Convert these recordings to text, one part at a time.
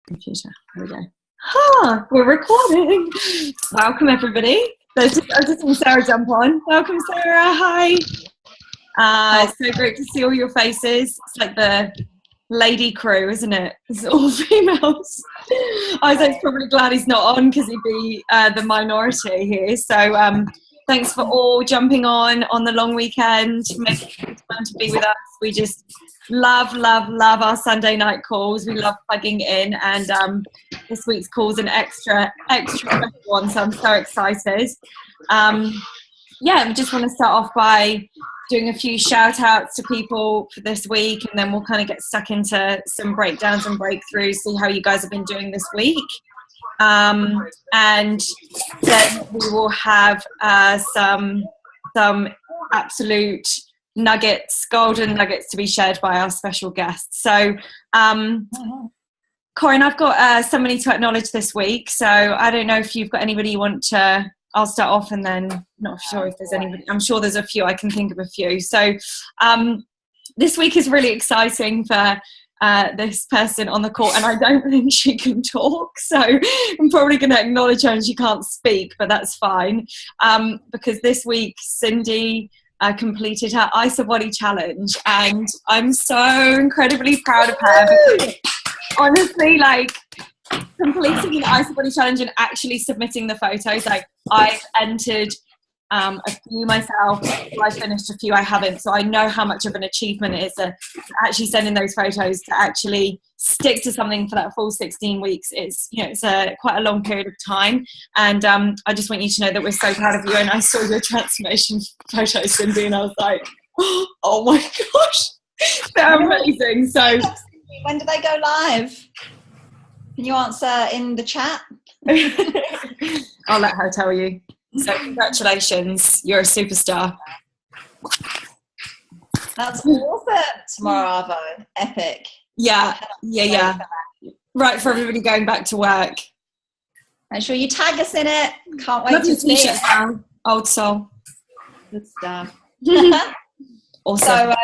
Computer. Here we go. We're recording. Welcome, everybody. I just saw Sarah jump on. Welcome, Sarah. Hi. It's so great to see all your faces. It's like the lady crew, isn't it? It's all females. Isaac's probably glad he's not on because he'd be the minority here. So thanks for all jumping on the long weekend, making time to be with us. We just love our Sunday night calls. We love plugging in, and this week's call's an extra one, so I'm so excited. We just want to start off by doing a few shout outs to people for this week, and then we'll kind of get stuck into some breakdowns and breakthroughs, see how you guys have been doing this week. And then we will have some absolute nuggets, golden nuggets to be shared by our special guests. So Corinne, I've got somebody to acknowledge this week, so I don't know if you've got anybody you want to. I'll start off, and then not sure if there's anybody. I'm sure there's a few. I can think of a few. So this week is really exciting for this person on the call, and I don't think she can talk, so I'm probably going to acknowledge her and she can't speak, but that's fine, because this week Cindy completed her Isobody challenge, and I'm so incredibly proud of her, because honestly, like, completing an Isobody challenge and actually submitting the photos, like, I've entered a few myself, I finished a few I haven't, so I know how much of an achievement it is to actually send in those photos, to actually stick to something for that full 16 weeks. It's, you know, it's quite a long period of time, and I just want you to know that we're so proud of you. And I saw your transformation photos, Cindy, and I was like, oh my gosh, they're amazing. So when do they go live? Can you answer in the chat? I'll let her tell you. So congratulations, you're a superstar. That's awesome. Tomorrow, Arvo. Epic. Yeah. Right, for everybody going back to work. Make sure you tag us in it. Can't wait Lovely to see it. Now. Old soul. Good stuff. Awesome. So,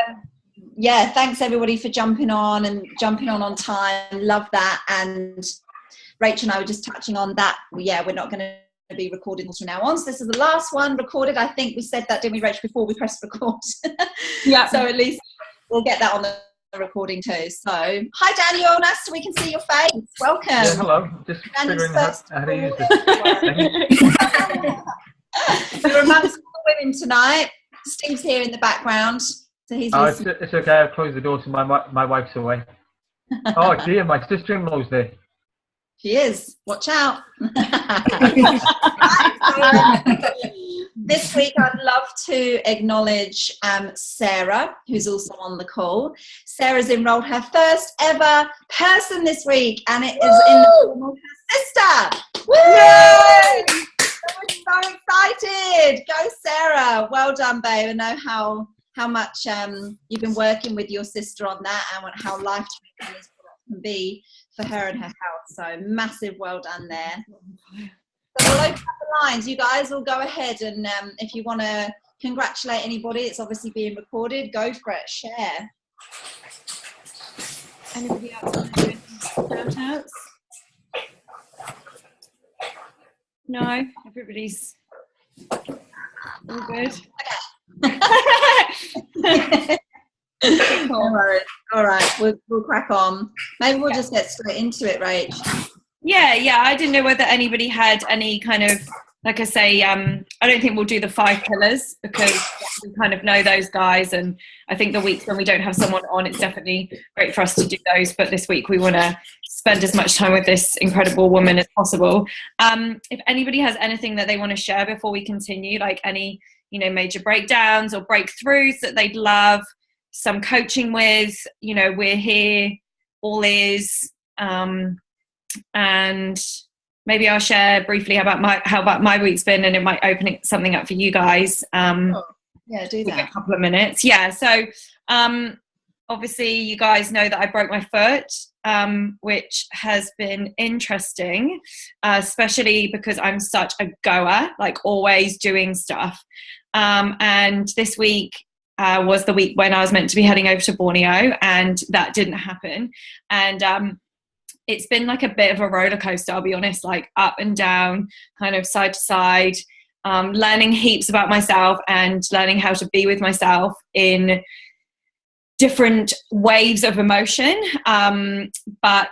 thanks everybody for jumping on on time. Love that. And Rachel and I were just touching on that. Yeah, we're not going to be recording this from now on, so this is the last one recorded. I think we said that, didn't we, Rachel, before we pressed record? Yeah. So at least we'll get that on the recording too. So hi Daniel, nice we can see your face. Welcome. Yeah, hello. Just figuring out how to use this. You're amongst all the women tonight. Steve's here in the background, so he's listening. It's okay, I've closed the door so my wife's away. Oh dear, my sister-in-law's there. She is. Watch out. This week I'd love to acknowledge Sarah, who's also on the call. Sarah's enrolled her first ever person this week, and it is in the form of her sister. Woo! We're so excited. Go Sarah. Well done, babe. I know how much you've been working with your sister on that, and how life-changing this can be for her and her health. So massive well done there. So we'll open up the lines. You guys will go ahead, and if you want to congratulate anybody, it's obviously being recorded. Go for it. Share. Anybody else want to do any shout outs? No, everybody's all good. Okay. All right, we'll crack on. Maybe we'll just get straight into it, Rach. Yeah, I didn't know whether anybody had any kind of, like I say, I don't think we'll do the 5 pillars, because we kind of know those guys, and I think the weeks when we don't have someone on, it's definitely great for us to do those, but this week we want to spend as much time with this incredible woman as possible. If anybody has anything that they want to share before we continue, like any, major breakdowns or breakthroughs that they'd love some coaching with, we're here, all is, and maybe I'll share briefly how about my week's been, and it might open something up for you guys. Yeah, do that. A couple of minutes. Yeah. So obviously you guys know that I broke my foot, which has been interesting, especially because I'm such a goer, like always doing stuff. And this week was the week when I was meant to be heading over to Borneo, and that didn't happen. And it's been like a bit of a roller coaster, I'll be honest, like up and down, kind of side to side, learning heaps about myself and learning how to be with myself in different waves of emotion. But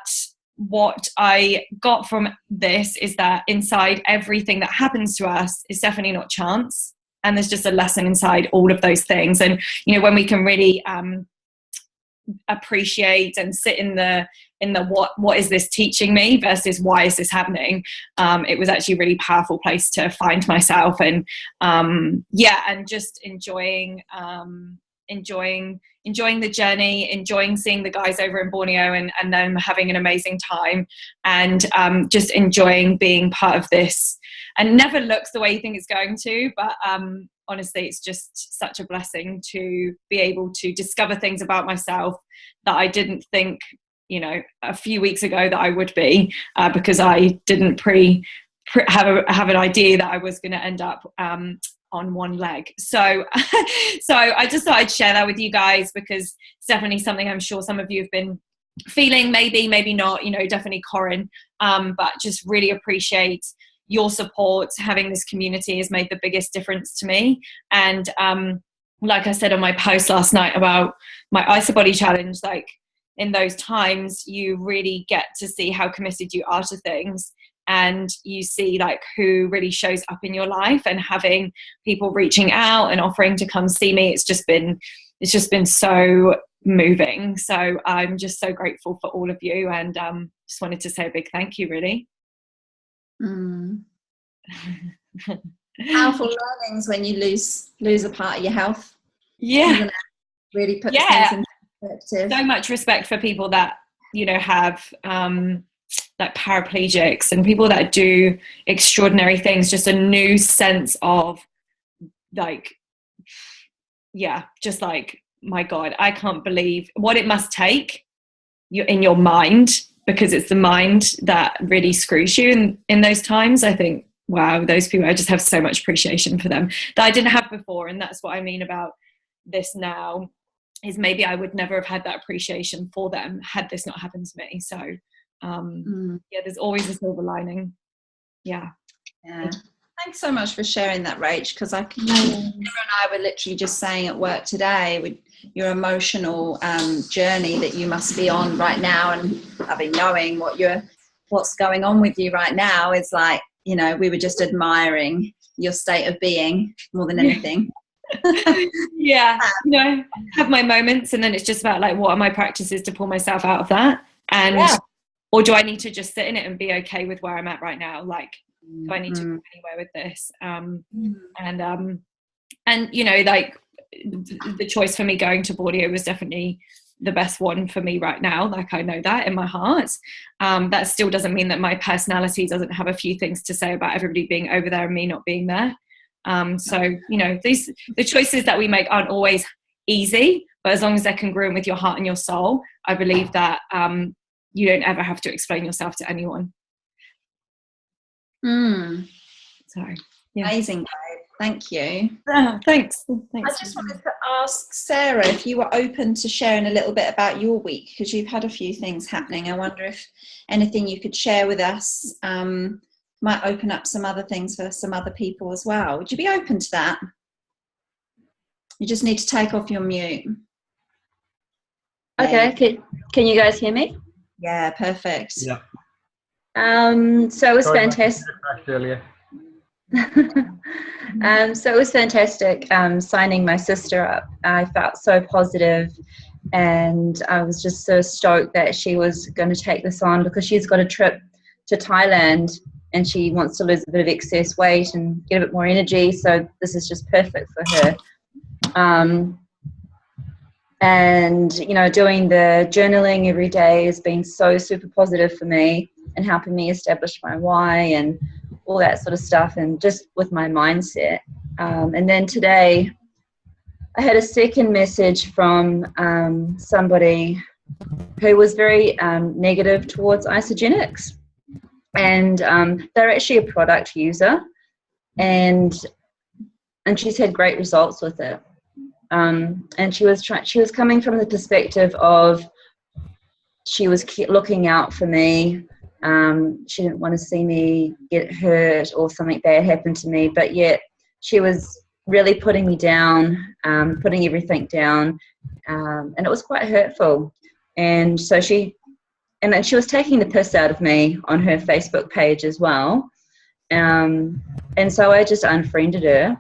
what I got from this is that inside everything that happens to us is definitely not chance. And there's just a lesson inside all of those things. And, you know, when we can really appreciate and sit in the what is this teaching me versus why is this happening, it was actually a really powerful place to find myself. And and just enjoying the journey, enjoying seeing the guys over in Borneo and them having an amazing time, and just enjoying being part of this. And never looks the way you think it's going to, but honestly, it's just such a blessing to be able to discover things about myself that I didn't think, you know, a few weeks ago that I would be, because I didn't have an idea that I was going to end up on one leg. So I just thought I'd share that with you guys, because it's definitely something I'm sure some of you have been feeling, maybe not, you know, definitely Corinne, but just really appreciate your support. Having this community has made the biggest difference to me. And like I said on my post last night about my IsoBody challenge, like in those times you really get to see how committed you are to things, and you see like who really shows up in your life, and having people reaching out and offering to come see me, it's just been so moving. So I'm just so grateful for all of you, and just wanted to say a big thank you, really. Powerful learnings when you lose a part of your health. Yeah, really puts things in perspective. So much respect for people that, you know, have like paraplegics and people that do extraordinary things. Just a new sense of like, yeah, just like, my God, I can't believe what it must take in your mind, because it's the mind that really screws you in those times. I think, wow, those people, I just have so much appreciation for them that I didn't have before. And that's what I mean about this now, is maybe I would never have had that appreciation for them had this not happened to me. So yeah, there's always a silver lining. Yeah. Thanks so much for sharing that, Rach, because Sarah and I were literally just saying at work today, with your emotional journey that you must be on right now, and knowing what's going on with you right now, is like, you know, we were just admiring your state of being more than anything. Yeah, you know, have my moments, and then it's just about like, what are my practices to pull myself out of that, and or do I need to just sit in it and be okay with where I'm at right now? Like, do I need to go anywhere with this? And you know, like the choice for me going to Borneo was definitely the best one for me right now. Like, I know that in my heart. That still doesn't mean that my personality doesn't have a few things to say about everybody being over there and me not being there. So, you know, the choices that we make aren't always easy, but as long as they're congruent with your heart and your soul, I believe that you don't ever have to explain yourself to anyone. So, yeah. Amazing, babe. Thank you. Thanks. I just wanted to ask Sarah if you were open to sharing a little bit about your week, because you've had a few things happening. I wonder if anything you could share with us might open up some other things for some other people as well. Would you be open to that? You just need to take off your mute. Okay, can you guys hear me? Yeah, perfect. Yeah. So it was fantastic. So it was fantastic signing my sister up. I felt so positive, and I was just so stoked that she was going to take this on, because she's got a trip to Thailand and she wants to lose a bit of excess weight and get a bit more energy. So this is just perfect for her. And, you know, doing the journaling every day has been so super positive for me and helping me establish my why and all that sort of stuff, and just with my mindset. And then today I had a second message from somebody who was very negative towards isogenics, and they're actually a product user, and she's had great results with it. And she was coming from the perspective of she was looking out for me. She didn't want to see me get hurt or something bad happen to me, but yet she was really putting me down, putting everything down, and it was quite hurtful. And so then she was taking the piss out of me on her Facebook page as well. And so I just unfriended her,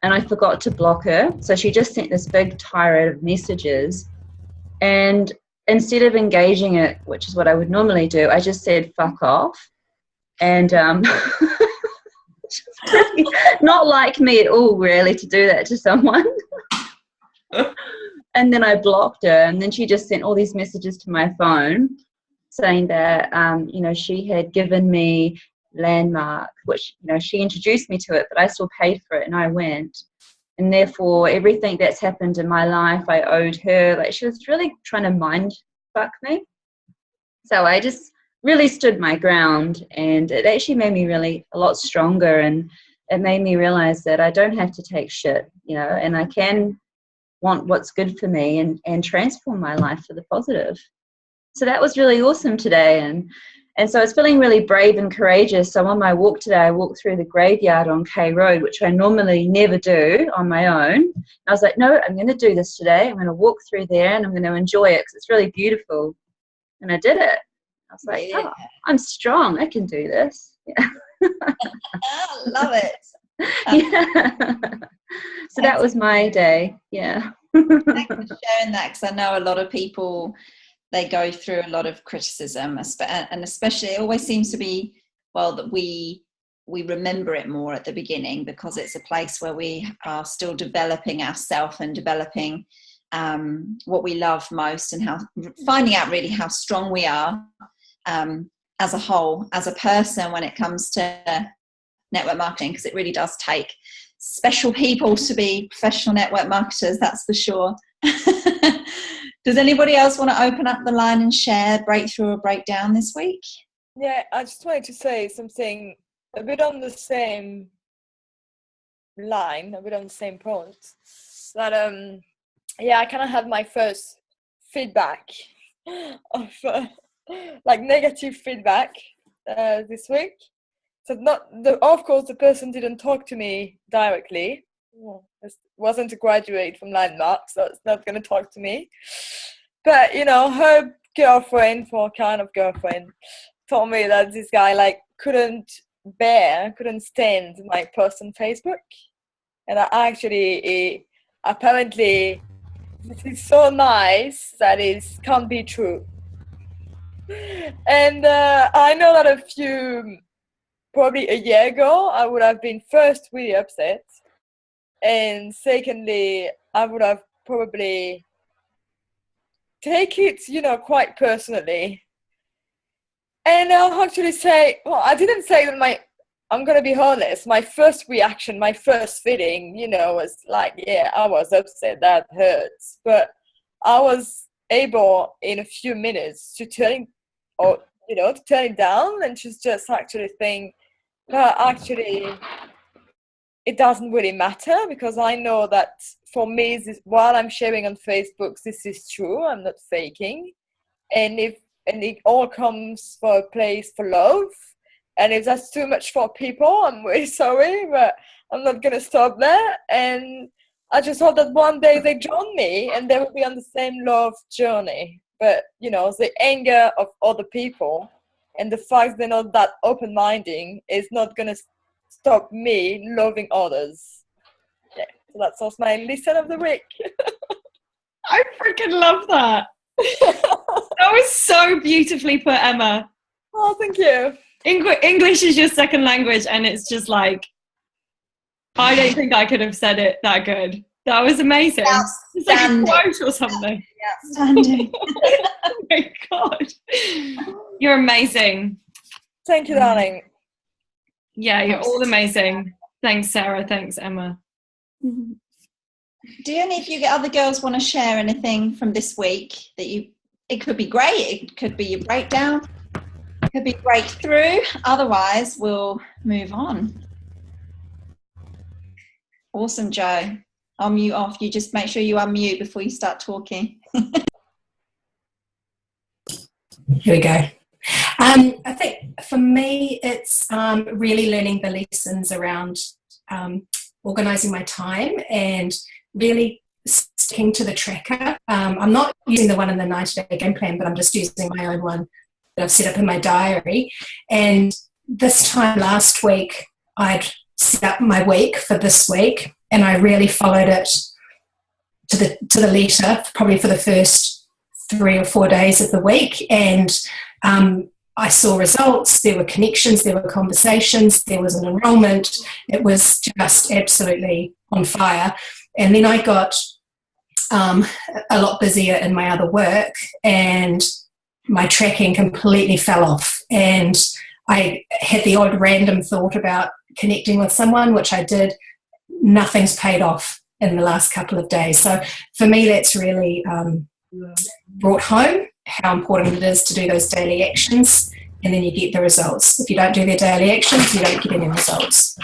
and I forgot to block her. So she just sent this big tirade of messages, and instead of engaging it, which is what I would normally do, I just said fuck off. And really not like me at all, really, to do that to someone. And then I blocked her, and then she just sent all these messages to my phone saying that she had given me Landmark, which she introduced me to it, but I still paid for it and I went, and therefore everything that's happened in my life I owed her. Like, she was really trying to mind fuck me. So I just really stood my ground, and it actually made me really a lot stronger, and it made me realize that I don't have to take shit, and I can want what's good for me and transform my life for the positive. So that was really awesome today, and so I was feeling really brave and courageous. So on my walk today, I walked through the graveyard on K Road, which I normally never do on my own. I was like, no, I'm going to do this today. I'm going to walk through there and I'm going to enjoy it because it's really beautiful. And I did it. I was like, oh, I'm strong. I can do this. Yeah. I love it. Yeah. So that was my day. Yeah. Thanks for sharing that, because I know a lot of people, they go through a lot of criticism, and especially it always seems to be, well, that we remember it more at the beginning, because it's a place where we are still developing ourselves and developing what we love most, and finding out really how strong we are as a whole, as a person, when it comes to network marketing, because it really does take special people to be professional network marketers, that's for sure. Does anybody else want to open up the line and share breakthrough or breakdown this week? Yeah, I just wanted to say something a bit on the same line, a bit on the same point. That I kind of had my first feedback of like negative feedback this week. So of course the person didn't talk to me directly. It wasn't a graduate from Landmark, so it's not going to talk to me. But her girlfriend, told me that this guy couldn't stand my post on Facebook, and apparently this is so nice that it can't be true. And I know that probably a year ago, I would have been first really upset, and secondly, I would have probably take it, quite personally. And I'll actually say, well, I didn't say that I'm going to be honest, my first reaction, my first feeling, was like, yeah, I was upset, that hurts. But I was able in a few minutes to turn it down and just actually think, actually, it doesn't really matter, because I know that for me, while I'm sharing on Facebook, this is true. I'm not faking. And it all comes from a place for love. And if that's too much for people, I'm really sorry, but I'm not going to stop there. And I just hope that one day they join me and they will be on the same love journey. But, the anger of other people and the fact they're not that open-minded is not going to stop me loving others. Yeah, so that's also my lesson of the week. I freaking love that. That was so beautifully put, Emma. Oh, thank you. English is your second language, and it's just like, I don't think I could have said it that good. That was amazing. It's like a quote or something. Outstanding. Oh my God. You're amazing. Thank you, darling. Yeah, you're all amazing. Thanks, Sarah. Thanks, Emma. Do any of you other girls want to share anything from this week it could be great, it could be your breakdown, it could be breakthrough, otherwise we'll move on. Awesome, Joe. I'll mute off. You just make sure you unmute before you start talking. Here we go. I think for me, it's really learning the lessons around organising my time and really sticking to the tracker. I'm not using the one in the 90-day game plan, but I'm just using my own one that I've set up in my diary. And this time last week, I'd set up my week for this week, and I really followed it to the letter, probably for the first 3 or 4 days of the week. And I saw results, there were connections, there were conversations, there was an enrollment. It was just absolutely on fire. And then I got a lot busier in my other work, and my tracking completely fell off. And I had the odd random thought about connecting with someone, which I did. Nothing's paid off in the last couple of days. So for me, that's really brought home how important it is to do those daily actions, and then you get the results. If you don't do the daily actions, you don't get any results.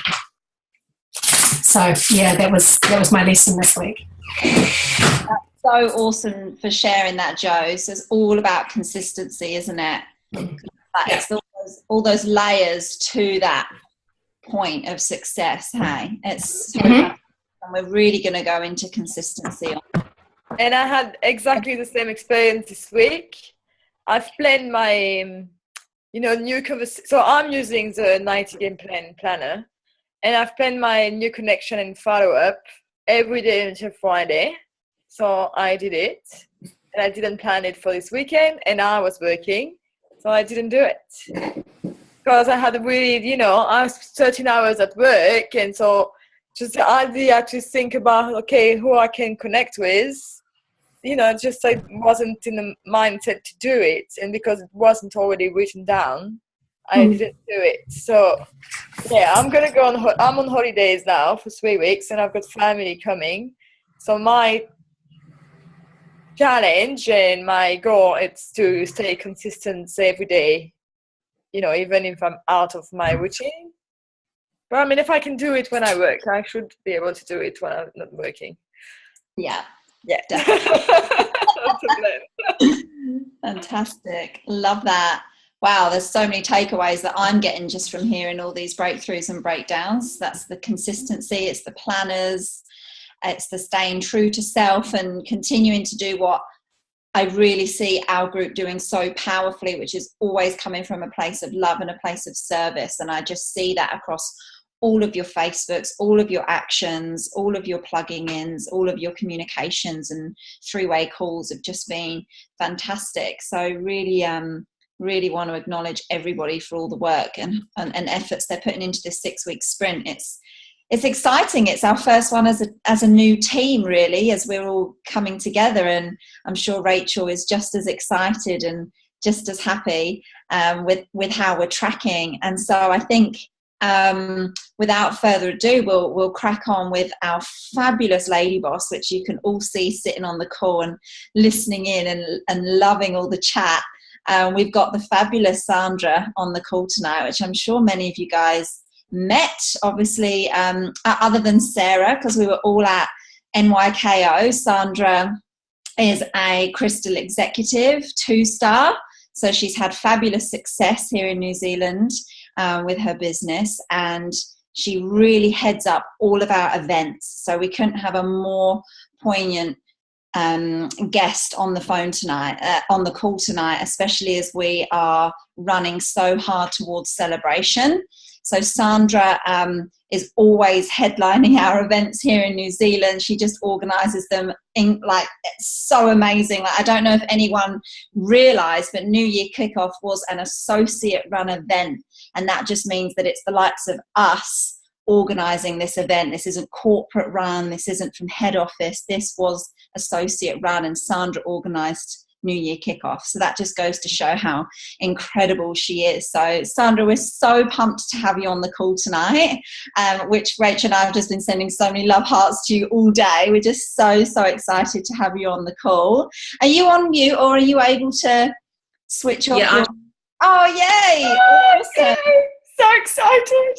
So yeah, that was my lesson this week. That's so awesome for sharing that, Jo. So it's all about consistency, isn't it? It's all those layers to that point of success. Hey, it's so and we're really going to go into consistency. And I had exactly the same experience this week. I've planned my, new conversation. So I'm using the 90 game planner, and I've planned my new connection and follow up every day until Friday. So I did it, and I didn't plan it for this weekend, and I was working, so I didn't do it because I had really, I was 13 hours at work, and so just the idea to think about, okay, who I can connect with, just I wasn't in the mindset to do it. And because it wasn't already written down, I didn't do it. So, yeah, I'm going to go I'm on holidays now for 3 weeks, and I've got family coming. So my challenge and my goal is to stay consistent every day, even if I'm out of my routine. But I mean, if I can do it when I work, I should be able to do it when I'm not working. Yeah. Fantastic. Love that. Wow, there's so many takeaways that I'm getting just from hearing all these breakthroughs and breakdowns. That's the consistency, it's the planners, it's the staying true to self and continuing to do what I really see our group doing so powerfully, which is always coming from a place of love and a place of service. And I just see that across all of your Facebooks, all of your actions, all of your plugging ins, all of your communications and three-way calls have just been fantastic. So really want to acknowledge everybody for all the work and efforts they're putting into this 6-week sprint. It's exciting. It's our first one as a new team, really, as we're all coming together. And I'm sure Rachel is just as excited and just as happy with how we're tracking. And so I think without further ado, we'll crack on with our fabulous lady boss, which you can all see sitting on the call and listening in and loving all the chat. We've got the fabulous Sandra on the call tonight, which I'm sure many of you guys met, obviously, other than Sarah, because we were all at NYKO. Sandra is a Crystal Executive 2-star, so she's had fabulous success here in New Zealand with her business, and she really heads up all of our events. So we couldn't have a more poignant guest on the phone tonight, on the call tonight, especially as we are running so hard towards celebration. So Sandra is always headlining our events here in New Zealand. She just organises them it's so amazing. I don't know if anyone realised, but New Year Kickoff was an associate run event, and that just means that it's the likes of us organising this event. This isn't corporate run. This isn't from head office. This was associate run, and Sandra organised New Year Kickoff. So that just goes to show how incredible she is. So Sandra, we're so pumped to have you on the call tonight, which Rachel and I have just been sending so many love hearts to you all day. We're just so excited to have you on the call. Are you on mute, or are you able to switch off? Yeah, Oh, yay! Awesome. So excited.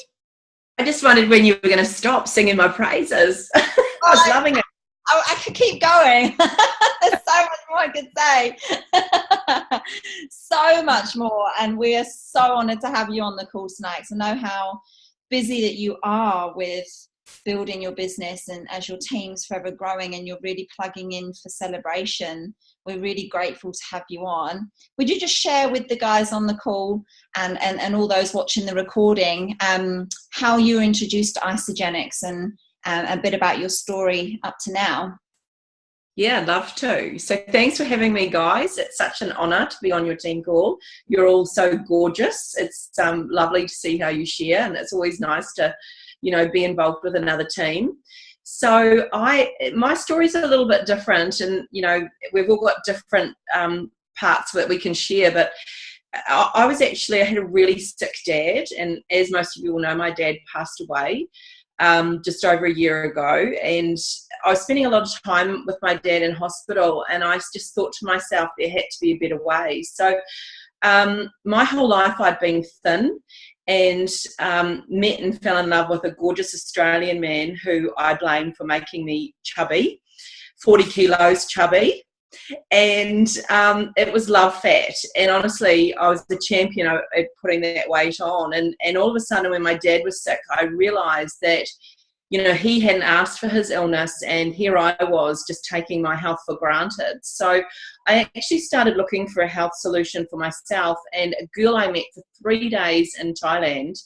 I just wondered when you were going to stop singing my praises. I was loving it. I I could keep going. There's so much more I could say. So much more. And we are so honoured to have you on the call tonight. So I know how busy that you are with building your business, and as your team's forever growing and you're really plugging in for celebration. We're really grateful to have you on. Would you just share with the guys on the call and all those watching the recording how you were introduced to Isogenics and a bit about your story up to now? Yeah, love to. So thanks for having me, guys. It's such an honour to be on your team call. You're all so gorgeous. It's lovely to see how you share, and it's always nice to, be involved with another team. So my story's a little bit different, and we've all got different parts that we can share. But I had a really sick dad, and as most of you will know, my dad passed away just over a year ago, and I was spending a lot of time with my dad in hospital, and I just thought to myself there had to be a better way. So my whole life I'd been thin, and met and fell in love with a gorgeous Australian man who I blame for making me chubby, 40 kilos chubby. And it was love fat. And honestly, I was the champion at putting that weight on. And all of a sudden, when my dad was sick, I realised that, he hadn't asked for his illness, and here I was just taking my health for granted. So I actually started looking for a health solution for myself, and a girl I met for 3 days in Thailand,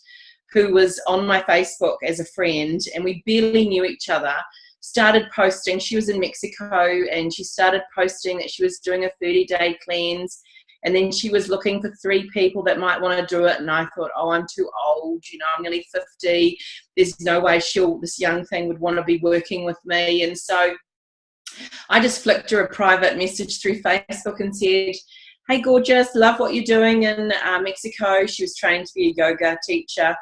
who was on my Facebook as a friend, and we barely knew each other, started posting. She was in Mexico, and she started posting that she was doing a 30-day cleanse, and then she was looking for 3 people that might want to do it. And I thought, oh, I'm too old, I'm nearly 50. There's no way this young thing would want to be working with me. And so I just flicked her a private message through Facebook and said, hey, gorgeous, love what you're doing in Mexico. She was trained to be a yoga teacher.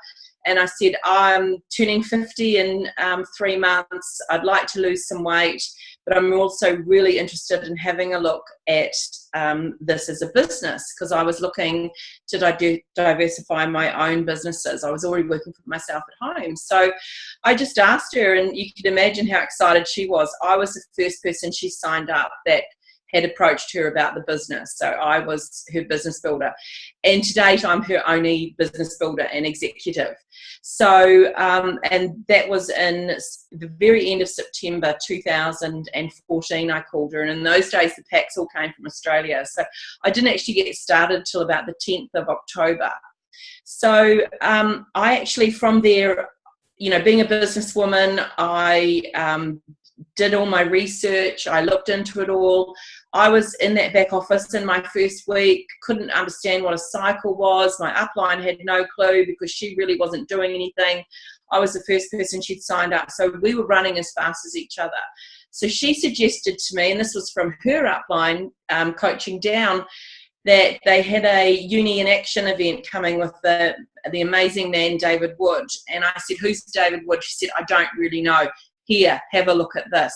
And I said, I'm turning 50 in 3 months. I'd like to lose some weight, but I'm also really interested in having a look at this as a business, because I was looking to diversify my own businesses. I was already working for myself at home. So I just asked her, and you could imagine how excited she was. I was the first person she signed up that had approached her about the business. So I was her business builder. And to date, I'm her only business builder and executive. So, and that was in the very end of September 2014, I called her. And in those days, the packs all came from Australia. So I didn't actually get started till about the 10th of October. So I actually, from there, being a businesswoman, I did all my research. I looked into it all. I was in that back office in my first week, couldn't understand what a cycle was. My upline had no clue because she really wasn't doing anything. I was the first person she'd signed up. So we were running as fast as each other. So she suggested to me, and this was from her upline, coaching down, that they had a Uni in Action event coming with the amazing man, David Wood. And I said, who's David Wood? She said, I don't really know. Here, have a look at this.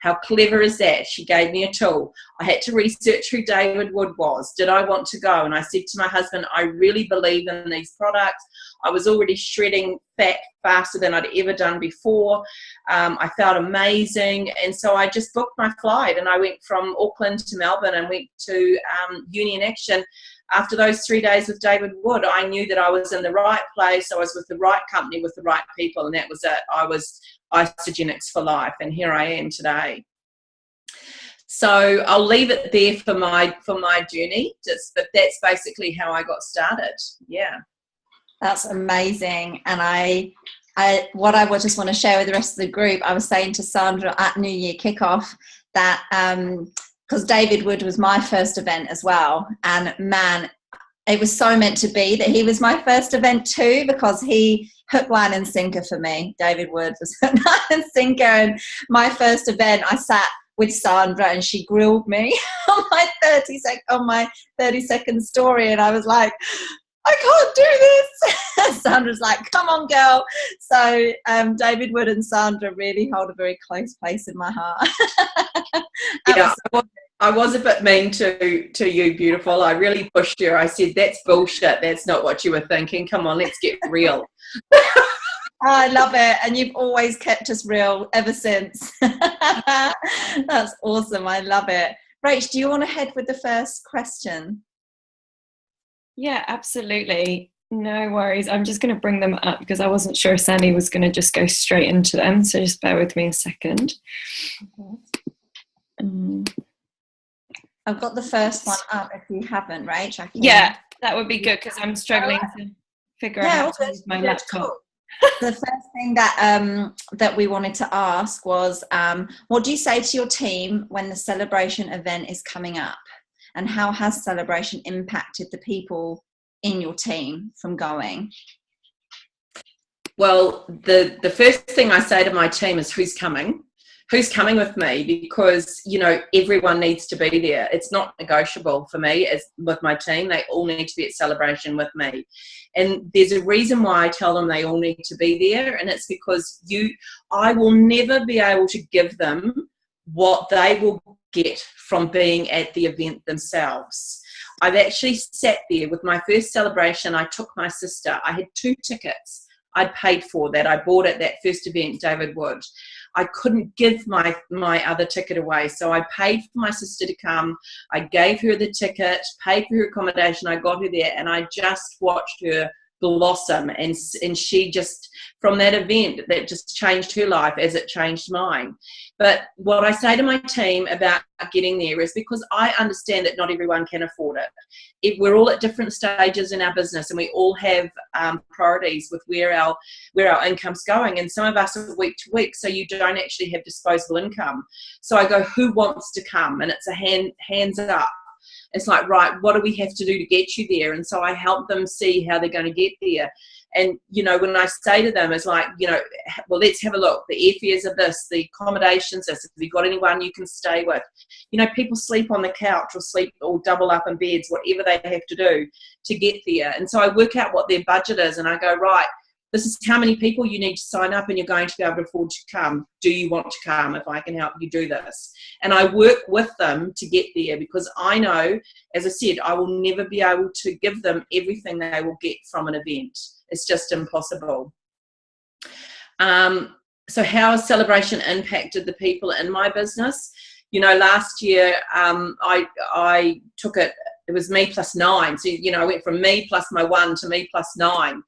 How clever is that? She gave me a tool. I had to research who David Wood was. Did I want to go? And I said to my husband, I really believe in these products. I was already shredding fat faster than I'd ever done before. I felt amazing. And so I just booked my flight, and I went from Auckland to Melbourne and went to Uni in Action. After those 3 days with David Wood, I knew that I was in the right place. I was with the right company, with the right people, and that was it. I was Isogenics for life, and here I am today. So I'll leave it there for my journey. But that's basically how I got started. Yeah, that's amazing. And what I would just want to share with the rest of the group, I was saying to Sandra at New Year kickoff that because David Wood was my first event as well, and man, it was so meant to be that he was my first event too, because he hook, line and sinker for me. David Wood was hook, line and sinker. And my first event, I sat with Sandra and she grilled me on my 30-second story, and I was like, I can't do this. Sandra's like, come on, girl. So David Wood and Sandra really hold a very close place in my heart. Yeah, I was a bit mean to you, beautiful. I really pushed you. I said, that's bullshit. That's not what you were thinking. Come on, let's get real. I love it. And you've always kept us real ever since. That's awesome. I love it. Rach, do you want to head with the first question? Yeah, absolutely. No worries. I'm just going to bring them up because I wasn't sure if Sandy was going to just go straight into them. So just bear with me a second. I've got the first one up if you haven't, Rach. Yeah, that would be good because I'm struggling to figure out how to use my laptop. Cool. The first thing that that we wanted to ask was, what do you say to your team when the celebration event is coming up? And how has celebration impacted the people in your team from going? Well, the first thing I say to my team is who's coming with me, because everyone needs to be there. It's not negotiable for me as with my team. They all need to be at celebration with me, and there's a reason why I tell them they all need to be there, and it's because I will never be able to give them what they will get from being at the event themselves. I've actually sat there with my first celebration. I took my sister. I had 2 tickets I'd paid for that I bought at that first event, David Wood. I couldn't give my other ticket away, so I paid for my sister to come. I gave her the ticket, paid for her accommodation. I got her there, and I just watched her blossom, and she just, from that event, that just changed her life as it changed mine. But what I say to my team about getting there is because I understand that not everyone can afford it. We're all at different stages in our business, and we all have priorities with where our income's going, and some of us are week to week, so you don't actually have disposable income. So I go, who wants to come? And it's a hands up. It's like, right, what do we have to do to get you there? And so I help them see how they're going to get there. And, when I say to them, it's like, well, let's have a look. The airfares are this, the accommodations this. Have you got anyone you can stay with? People sleep on the couch or double up in beds, whatever they have to do to get there. And so I work out what their budget is, and I go, right, this is how many people you need to sign up, and you're going to be able to afford to come. Do you want to come if I can help you do this? And I work with them to get there, because I know, as I said, I will never be able to give them everything they will get from an event. It's just impossible. So how has celebration impacted the people in my business? Last year I took it was me plus 9. So, I went from me plus my 1 to me plus 9.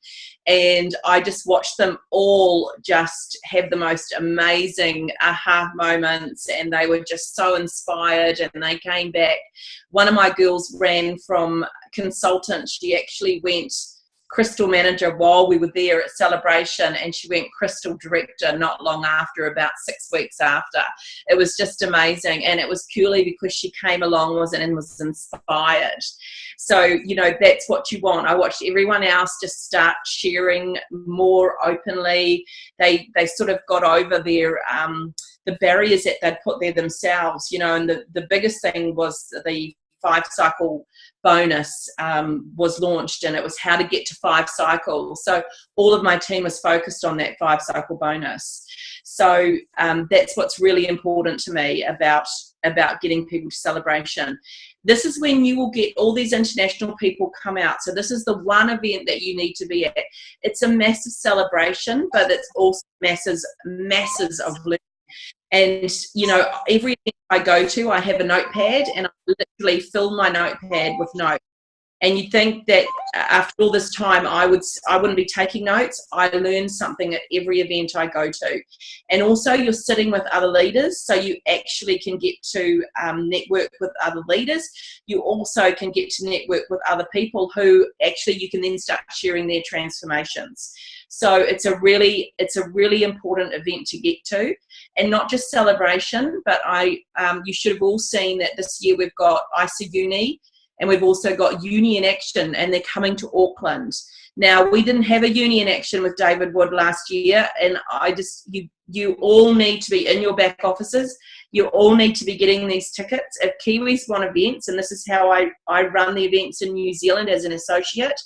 And I just watched them all just have the most amazing aha moments, and they were just so inspired, and they came back. One of my girls ran from consultant. She actually went crystal manager while we were there at celebration, and she went crystal director not long after, about 6 weeks after. It was just amazing, and it was purely because she came along and was inspired. So that's what you want. I watched everyone else just start sharing more openly. They sort of got over their the barriers that they'd put there themselves, and the biggest thing was the 5-cycle bonus was launched, and it was how to get to 5 cycles. So all of my team was focused on that 5-cycle bonus. So that's what's really important to me about getting people to celebration. This is when you will get all these international people come out. So this is the one event that you need to be at. It's a massive celebration, but it's also masses of learning. And, every event I go to, I have a notepad, and I literally fill my notepad with notes. And you'd think that after all this time, I wouldn't be taking notes. I learn something at every event I go to. And also, you're sitting with other leaders, so you actually can get to network with other leaders. You also can get to network with other people who actually you can then start sharing their transformations. So it's a really important event to get to, and not just celebration, but you should have all seen that this year we've got ISA Uni, and we've also got Uni in Action, and they're coming to Auckland. Now, we didn't have a Uni in Action with David Wood last year, and you all need to be in your back offices. You all need to be getting these tickets. If Kiwis want events, and this is how I run the events in New Zealand as an associate,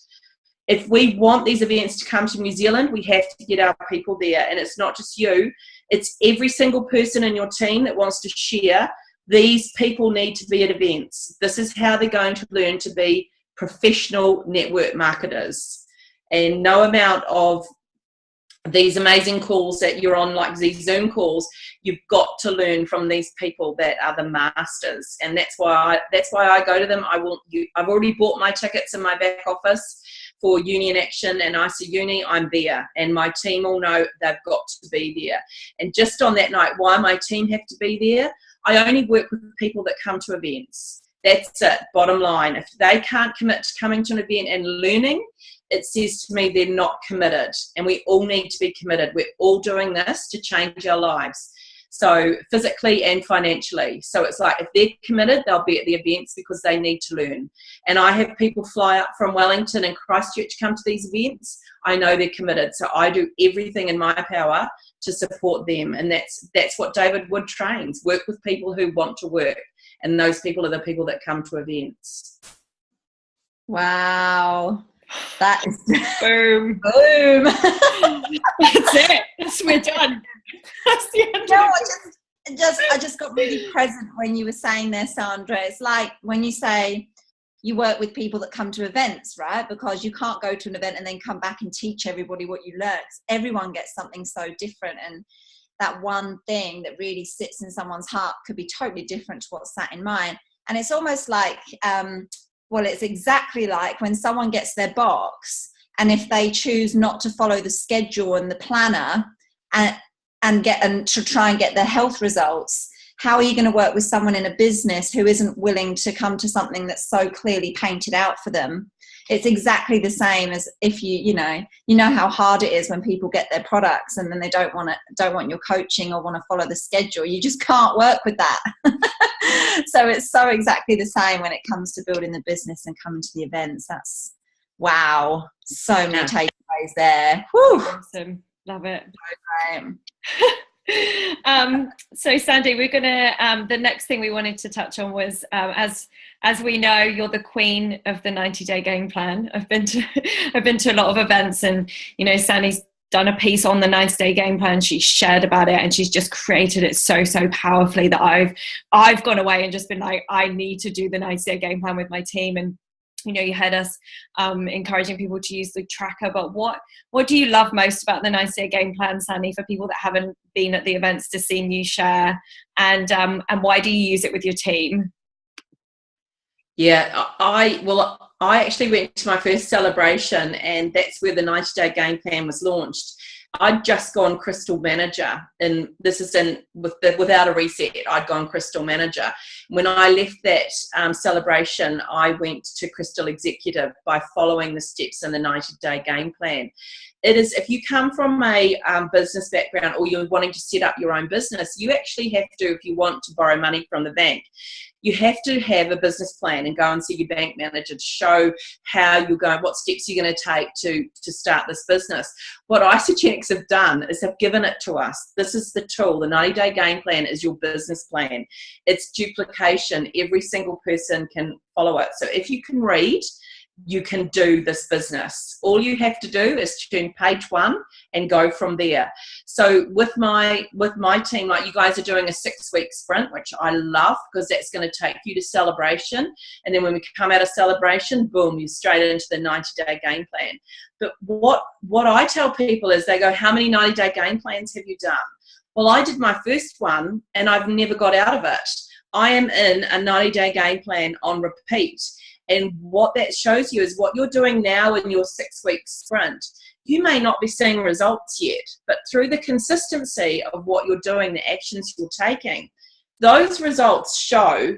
if we want these events to come to New Zealand, we have to get our people there. And it's not just you, it's every single person in your team that wants to share. These people need to be at events. This is how they're going to learn to be professional network marketers. And no amount of these amazing calls that you're on, like these Zoom calls, you've got to learn from these people that are the masters, and that's why I go to them. I've already bought my tickets in my back office for Uni in Action and ICA Uni. I'm there, and my team all know they've got to be there. And just on that night, why my team have to be there, I only work with people that come to events. That's it, bottom line. If they can't commit to coming to an event and learning, it says to me they're not committed, and we all need to be committed. We're all doing this to change our lives, so physically and financially. So it's like, if they're committed, they'll be at the events because they need to learn. And I have people fly up from Wellington and Christchurch come to these events. I know they're committed, so I do everything in my power to support them. And that's what David Wood trains: work with people who want to work, and those people are the people that come to events. Wow. That is Boom. boom. That's it. We're done. That's the end. No, I just got really present when you were saying there, Sandra. It's like when you say you work with people that come to events, right? Because you can't go to an event and then come back and teach everybody what you learned. Everyone gets something so different, and that one thing that really sits in someone's heart could be totally different to what's sat in mine. And it's almost like well, it's exactly like when someone gets their box, and if they choose not to follow the schedule and the planner and to try and get their health results, how are you going to work with someone in a business who isn't willing to come to something that's so clearly painted out for them? It's exactly the same as if you know how hard it is when people get their products and then they don't want your coaching or want to follow the schedule. You just can't work with that. So it's so exactly the same when it comes to building the business and coming to the events. That's wow. So many takeaways there. Whew. Awesome. Love it. Great. So Sandy, we're gonna the next thing we wanted to touch on was as we know, you're the queen of the 90-day game plan. I've been to a lot of events, and Sandy's done a piece on the 90-day game plan. She shared about it, and she's just created it so powerfully that I've gone away and just been like, I need to do the 90-day game plan with my team. And you heard us encouraging people to use the tracker, but what do you love most about the 90-day game plan, Sandy, for people that haven't been at the events to see you share, and why do you use it with your team? Yeah, I actually went to my first celebration, and that's where the 90-day game plan was launched. I'd just gone Crystal Manager, and this is without a reset. I'd gone Crystal Manager. When I left that celebration, I went to Crystal Executive by following the steps in the 90-day game plan. It is, if you come from a business background, or you're wanting to set up your own business, you actually have to, if you want to borrow money from the bank, you have to have a business plan and go and see your bank manager to show how you're going, what steps you're going to take to start this business. What Isogenics have done is have given it to us. This is the tool. The 90-day game plan is your business plan. It's duplication. Every single person can follow it. So if you can read, you can do this business. All you have to do is tune page 1 and go from there. So with my team, like you guys are doing a 6-week sprint, which I love, because that's going to take you to celebration. And then when we come out of celebration, boom, you're straight into the 90-day game plan. But what I tell people is, they go, how many 90-day game plans have you done? Well, I did my first one and I've never got out of it. I am in a 90-day game plan on repeat. And what that shows you is what you're doing now in your 6-week sprint. You may not be seeing results yet, but through the consistency of what you're doing, the actions you're taking, those results show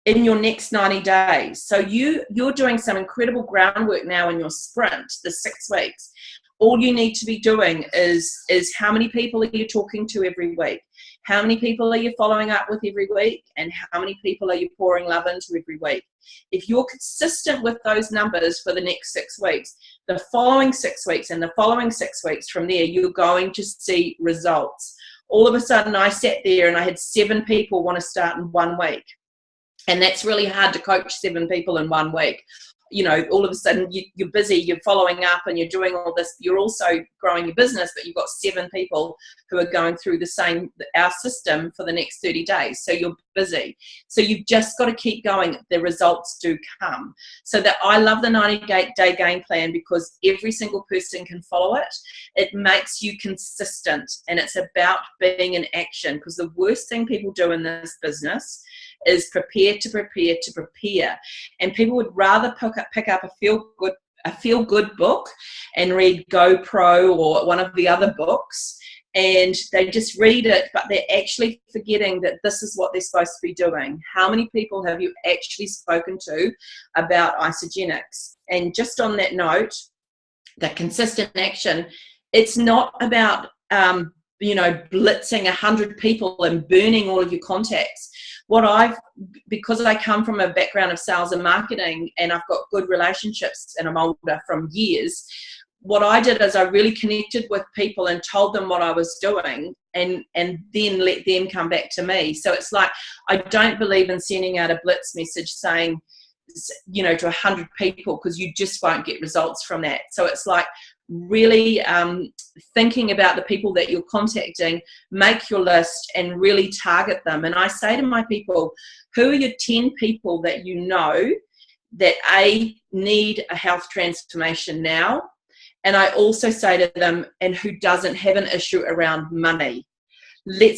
in your next 90 days. So you're doing some incredible groundwork now in your sprint, the 6 weeks. All you need to be doing is how many people are you talking to every week? How many people are you following up with every week? And how many people are you pouring love into every week? If you're consistent with those numbers for the next 6 weeks, the following 6 weeks and the following 6 weeks from there, you're going to see results. All of a sudden, I sat there and I had 7 people want to start in 1 week. And that's really hard to coach 7 people in 1 week. all of a sudden you're busy, you're following up and you're doing all this, you're also growing your business, but you've got 7 people who are going through our system for the next 30 days. So you're busy. So you've just got to keep going. The results do come. So that I love the 90-day game plan because every single person can follow it. It makes you consistent, and it's about being in action, because the worst thing people do in this business is prepare to prepare to prepare. And people would rather pick up a feel-good book and read GoPro or one of the other books, and they just read it, but they're actually forgetting that this is what they're supposed to be doing. How many people have you actually spoken to about Isagenix? And just on that note, the consistent action, it's not about blitzing 100 people and burning all of your contacts. Because I come from a background of sales and marketing, and I've got good relationships and I'm older from years, what I did is I really connected with people and told them what I was doing, and then let them come back to me. So it's like, I don't believe in sending out a blitz message saying, to 100 people, because you just won't get results from that. So it's like really thinking about the people that you're contacting, make your list and really target them. And I say to my people, who are your 10 people that you know that need a health transformation now? And I also say to them, and who doesn't have an issue around money.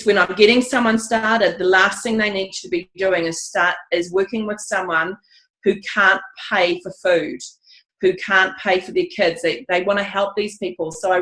When I'm getting someone started, the last thing they need to be doing is working with someone who can't pay for food, who can't pay for their kids. They want to help these people. So I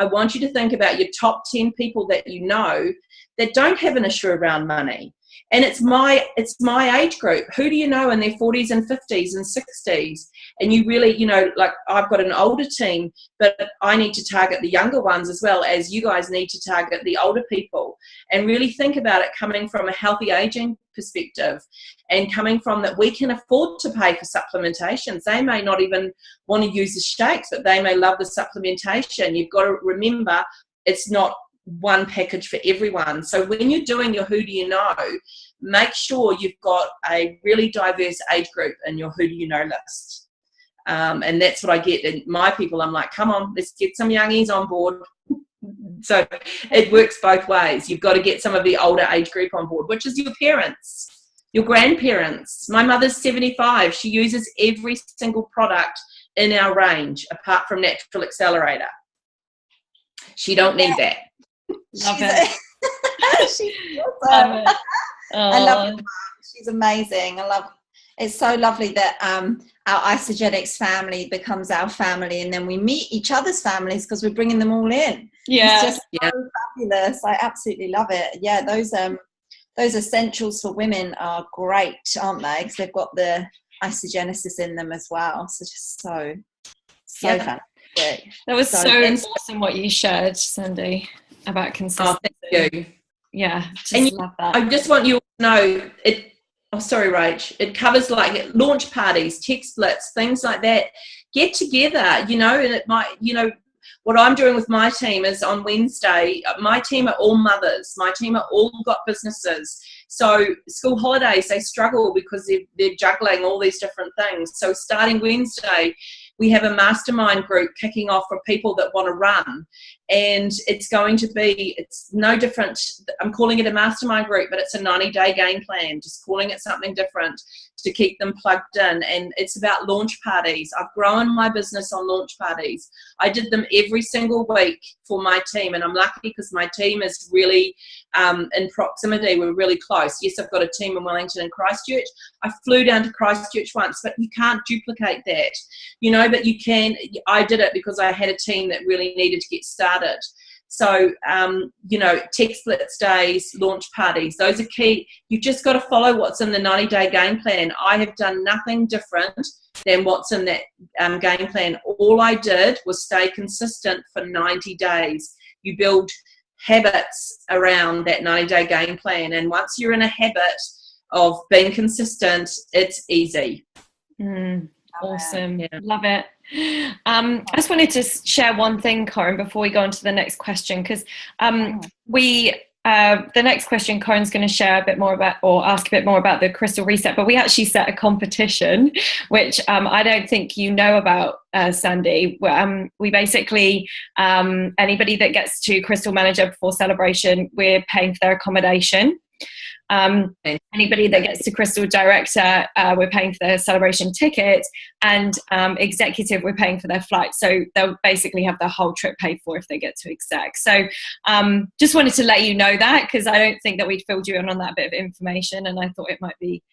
want you to think about your top 10 people that you know that don't have an issue around money. And it's my age group. Who do you know in their 40s and 50s and 60s? And you really, like I've got an older team, but I need to target the younger ones as well, as you guys need to target the older people, and really think about it coming from a healthy aging perspective, and coming from that we can afford to pay for supplementations. They may not even want to use the shakes, but they may love the supplementation. You've got to remember, it's not one package for everyone. So when you're doing your who do you know, make sure you've got a really diverse age group in your who do you know list. And that's what I get in my people. I'm like, come on, let's get some youngies on board. So it works both ways. You've got to get some of the older age group on board, which is your parents, your grandparents. My mother's 75. She uses every single product in our range apart from Natural Accelerator. She don't need that. Love it. She's awesome. Love it. I love her. She's amazing. It's so lovely that our Isagenix family becomes our family, and then we meet each other's families because we're bringing them all in. Yeah. It's just so fabulous. I absolutely love it. Yeah, those essentials for women are great, aren't they? Because they've got the isogenesis in them as well. So just so fantastic. That was so awesome what you shared, Sandy, about consistency. Oh, thank you. Yeah, love that. I just want you to know it. Oh, sorry, Rach. It covers like launch parties, tech splits, things like that. Get together, and it might, what I'm doing with my team is on Wednesday, my team are all mothers. My team are all got businesses. So school holidays, they struggle because they're juggling all these different things. So starting Wednesday, we have a mastermind group kicking off for people that want to run. And it's no different. I'm calling it a mastermind group, but it's a 90-day game plan, just calling it something different to keep them plugged in. And it's about launch parties. I've grown my business on launch parties. I did them every single week for my team. And I'm lucky because my team is really in proximity. We're really close. Yes, I've got a team in Wellington and Christchurch. I flew down to Christchurch once, but you can't duplicate that, but you can. I did it because I had a team that really needed to get started. So, tech splits days, launch parties, those are key. You've just got to follow what's in the 90-day game plan. I have done nothing different than what's in that game plan. All I did was stay consistent for 90 days. You build habits around that 90-day game plan. And once you're in a habit of being consistent, it's easy. Awesome. Yeah. Love it. I just wanted to share one thing, Corinne, before we go on to the next question, because we the next question, Corin's going to share a bit more about, or ask a bit more about the Crystal Reset, but we actually set a competition, which I don't think you know about, Sandy. We basically, anybody that gets to Crystal Manager before celebration, we're paying for their accommodation. Anybody that gets to Crystal Director, we're paying for their celebration ticket, and Executive, we're paying for their flight. So they'll basically have their whole trip paid for if they get to Exec. So just wanted to let you know that, because I don't think that we'd filled you in on that bit of information, and I thought it might be,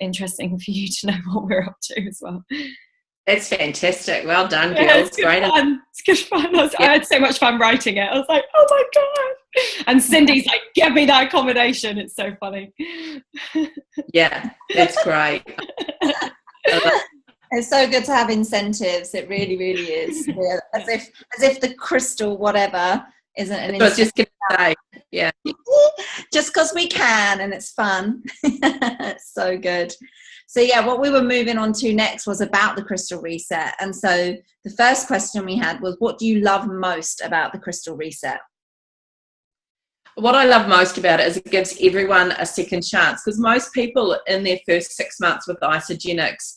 interesting for you to know what we're up to as well. It's fantastic. Well done, girls. Yeah, it's good Great. fun. It's good fun. I had so much fun writing it. I was like, oh my God. And Cindy's like, give me that accommodation. It's so funny. Yeah, that's great. It's so good to have incentives. It really, really is. Yeah, as if the Crystal whatever isn't an incentive. I was just going to say, yeah. Just because we can, and it's fun. It's so good. So yeah, what we were moving on to next was about the Crystal Reset. And so the first question we had was, what do you love most about the Crystal Reset? What I love most about it is it gives everyone a second chance, because most people in their first 6 months with Isogenics,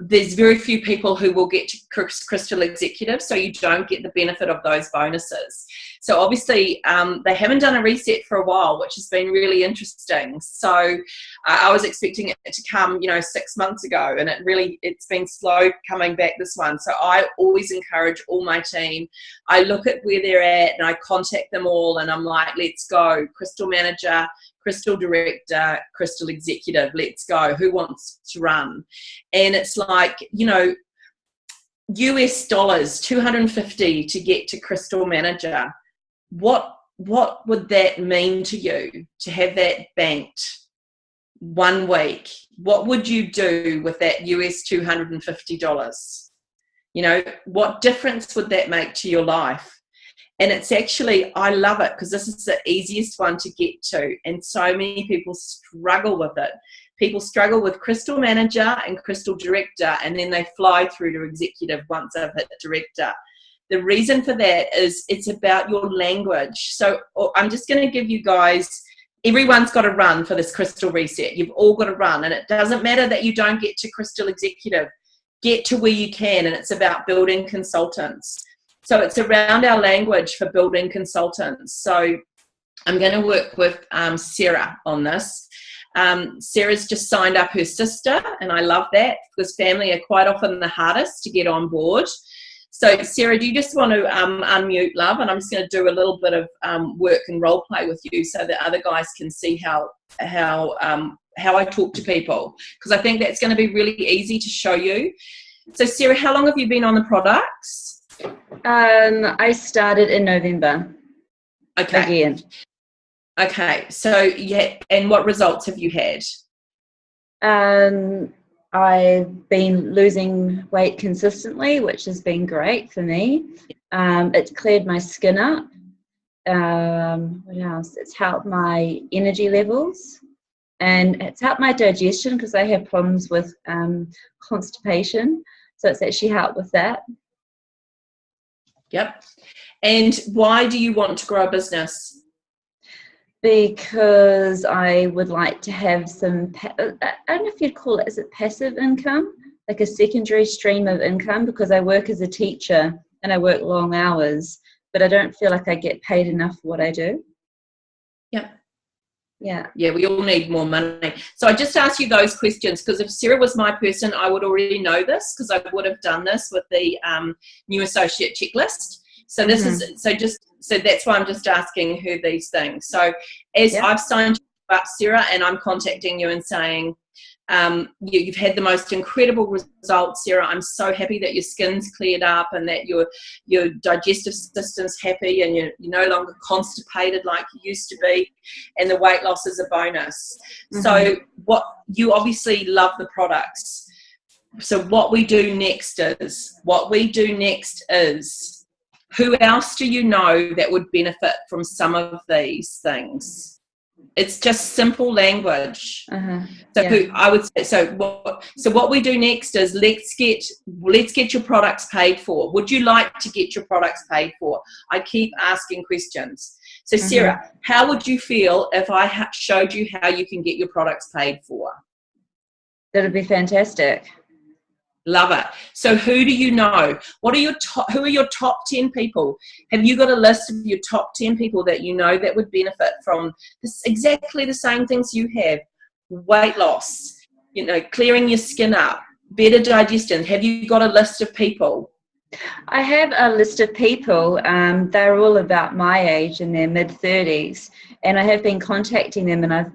there's very few people who will get to Crystal Executive, so you don't get the benefit of those bonuses. So obviously they haven't done a reset for a while, which has been really interesting. So I was expecting it to come 6 months ago, and it's been slow coming back, this one. So I always encourage all my team. I look at where they're at and I contact them all, and I'm like, let's go. Crystal Manager, Crystal Director, Crystal Executive, let's go. Who wants to run? And it's like, US dollars, $250 to get to Crystal Manager. What would that mean to you, to have that banked 1 week? What would you do with that US $250? What difference would that make to your life? And it's actually, I love it, because this is the easiest one to get to, and so many people struggle with it. People struggle with Crystal Manager and Crystal Director, and then they fly through to Executive once they've hit Director. The reason for that is it's about your language. So I'm just going to give you guys, everyone's got to run for this Crystal Reset. You've all got to run, and it doesn't matter that you don't get to Crystal Executive. Get to where you can, and it's about building consultants. So it's around our language for building consultants. So I'm going to work with Sarah on this. Sarah's just signed up her sister, and I love that, because family are quite often the hardest to get on board. So Sarah, do you just want to unmute, love? And I'm just going to do a little bit of work and role play with you, so that other guys can see how I talk to people, because I think that's going to be really easy to show you. So Sarah, how long have you been on the products? I started in November. Okay. Again. Okay. So yeah, and what results have you had? I've been losing weight consistently, which has been great for me. It's cleared my skin up. What else? It's helped my energy levels, and it's helped my digestion, because I have problems with constipation. So it's actually helped with that. Yep. And why do you want to grow a business? Because I would like to have some, I don't know if you'd call it, is it passive income? Like a secondary stream of income, because I work as a teacher and I work long hours, but I don't feel like I get paid enough for what I do. Yep. Yeah. Yeah, we all need more money. So I just asked you those questions because if Sarah was my person, I would already know this, because I would have done this with the new associate checklist. So this is so that's why I'm just asking her these things. So as I've signed you up, Sarah, and I'm contacting you and saying, you've had the most incredible results, Sarah. I'm so happy that your skin's cleared up and that your digestive system's happy and you're no longer constipated like you used to be, and the weight loss is a bonus. So what you obviously love the products. So what we do next is who else do you know that would benefit from some of these things? It's just simple language. I would say, so what we do next is let's get your products paid for. Would you like to get your products paid for? I keep asking questions. So Sarah, how would you feel if I showed you how you can get your products paid for? That'd be fantastic. Love it. So who do you know? Who are your top 10 people? Have you got a list of your top 10 people that you know that would benefit from exactly the same things you have? Weight loss, clearing your skin up, better digestion. Have you got a list of people? I have a list of people. They're all about my age, in their mid-30s, and I have been contacting them, and I've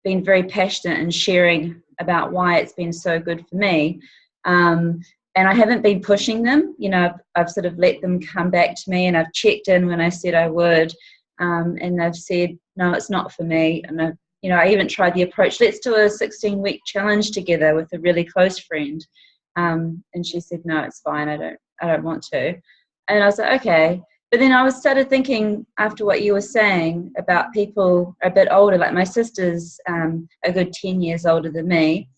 been very passionate in sharing about why it's been so good for me. And I haven't been pushing them. I've sort of let them come back to me, and I've checked in when I said I would, and they've said, no, it's not for me. And I even tried the approach, let's do a 16-week challenge together with a really close friend. And she said, no, it's fine. I don't want to. And I was like, okay. But then I started thinking, after what you were saying about people a bit older, like my sister's a good 10 years older than me.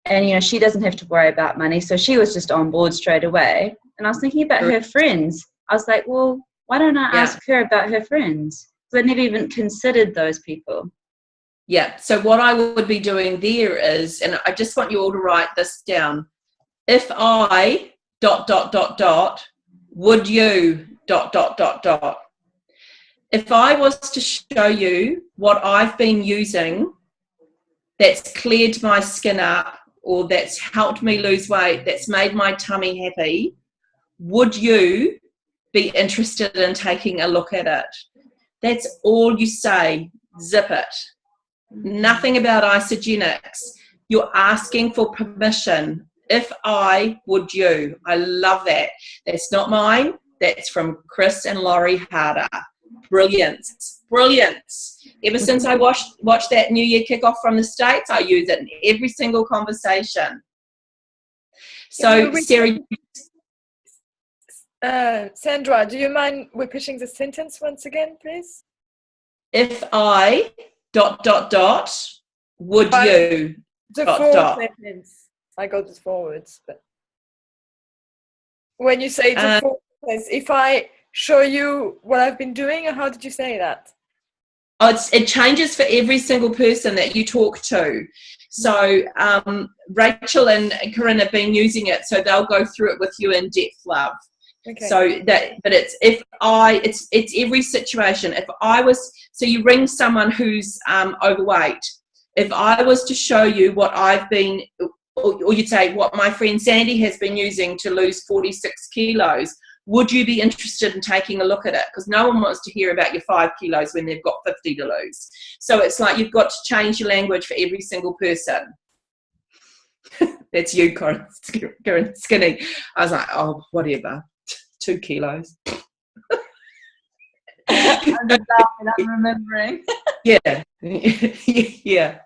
And, she doesn't have to worry about money. So she was just on board straight away. And I was thinking about her friends. I was like, well, why don't I ask her about her friends? Because I never even considered those people. Yeah. So what I would be doing there is, and I just want you all to write this down. If I ... would you ... If I was to show you what I've been using that's cleared my skin up, or that's helped me lose weight, that's made my tummy happy, would you be interested in taking a look at it? That's all you say. Zip it. Nothing about isogenics. You're asking for permission. If I, would you? I love that. That's not mine. That's from Chris and Laurie Harder. Brilliance. Ever since I watched that New Year kickoff from the States, I use it in every single conversation. So, Sarah. Sandra, do you mind repeating the sentence once again, please? If I ... would you ... The forward sentence. I got it forwards, but when you say the forward sentence, if I show you what I've been doing, or how did you say that? It changes for every single person that you talk to. So Rachel and Corinne have been using it, so they'll go through it with you in depth, love. Okay. So but it's every situation. So you ring someone who's overweight. If I was to show you what I've been, or you'd say what my friend Sandy has been using to lose 46 kilos, would you be interested in taking a look at it? Because no one wants to hear about your 5 kilos when they've got 50 to lose. So it's like you've got to change your language for every single person. That's you, Corinne Skinny. I was like, oh, whatever. 2 kilos. I'm just laughing, I'm remembering. Yeah. Yeah.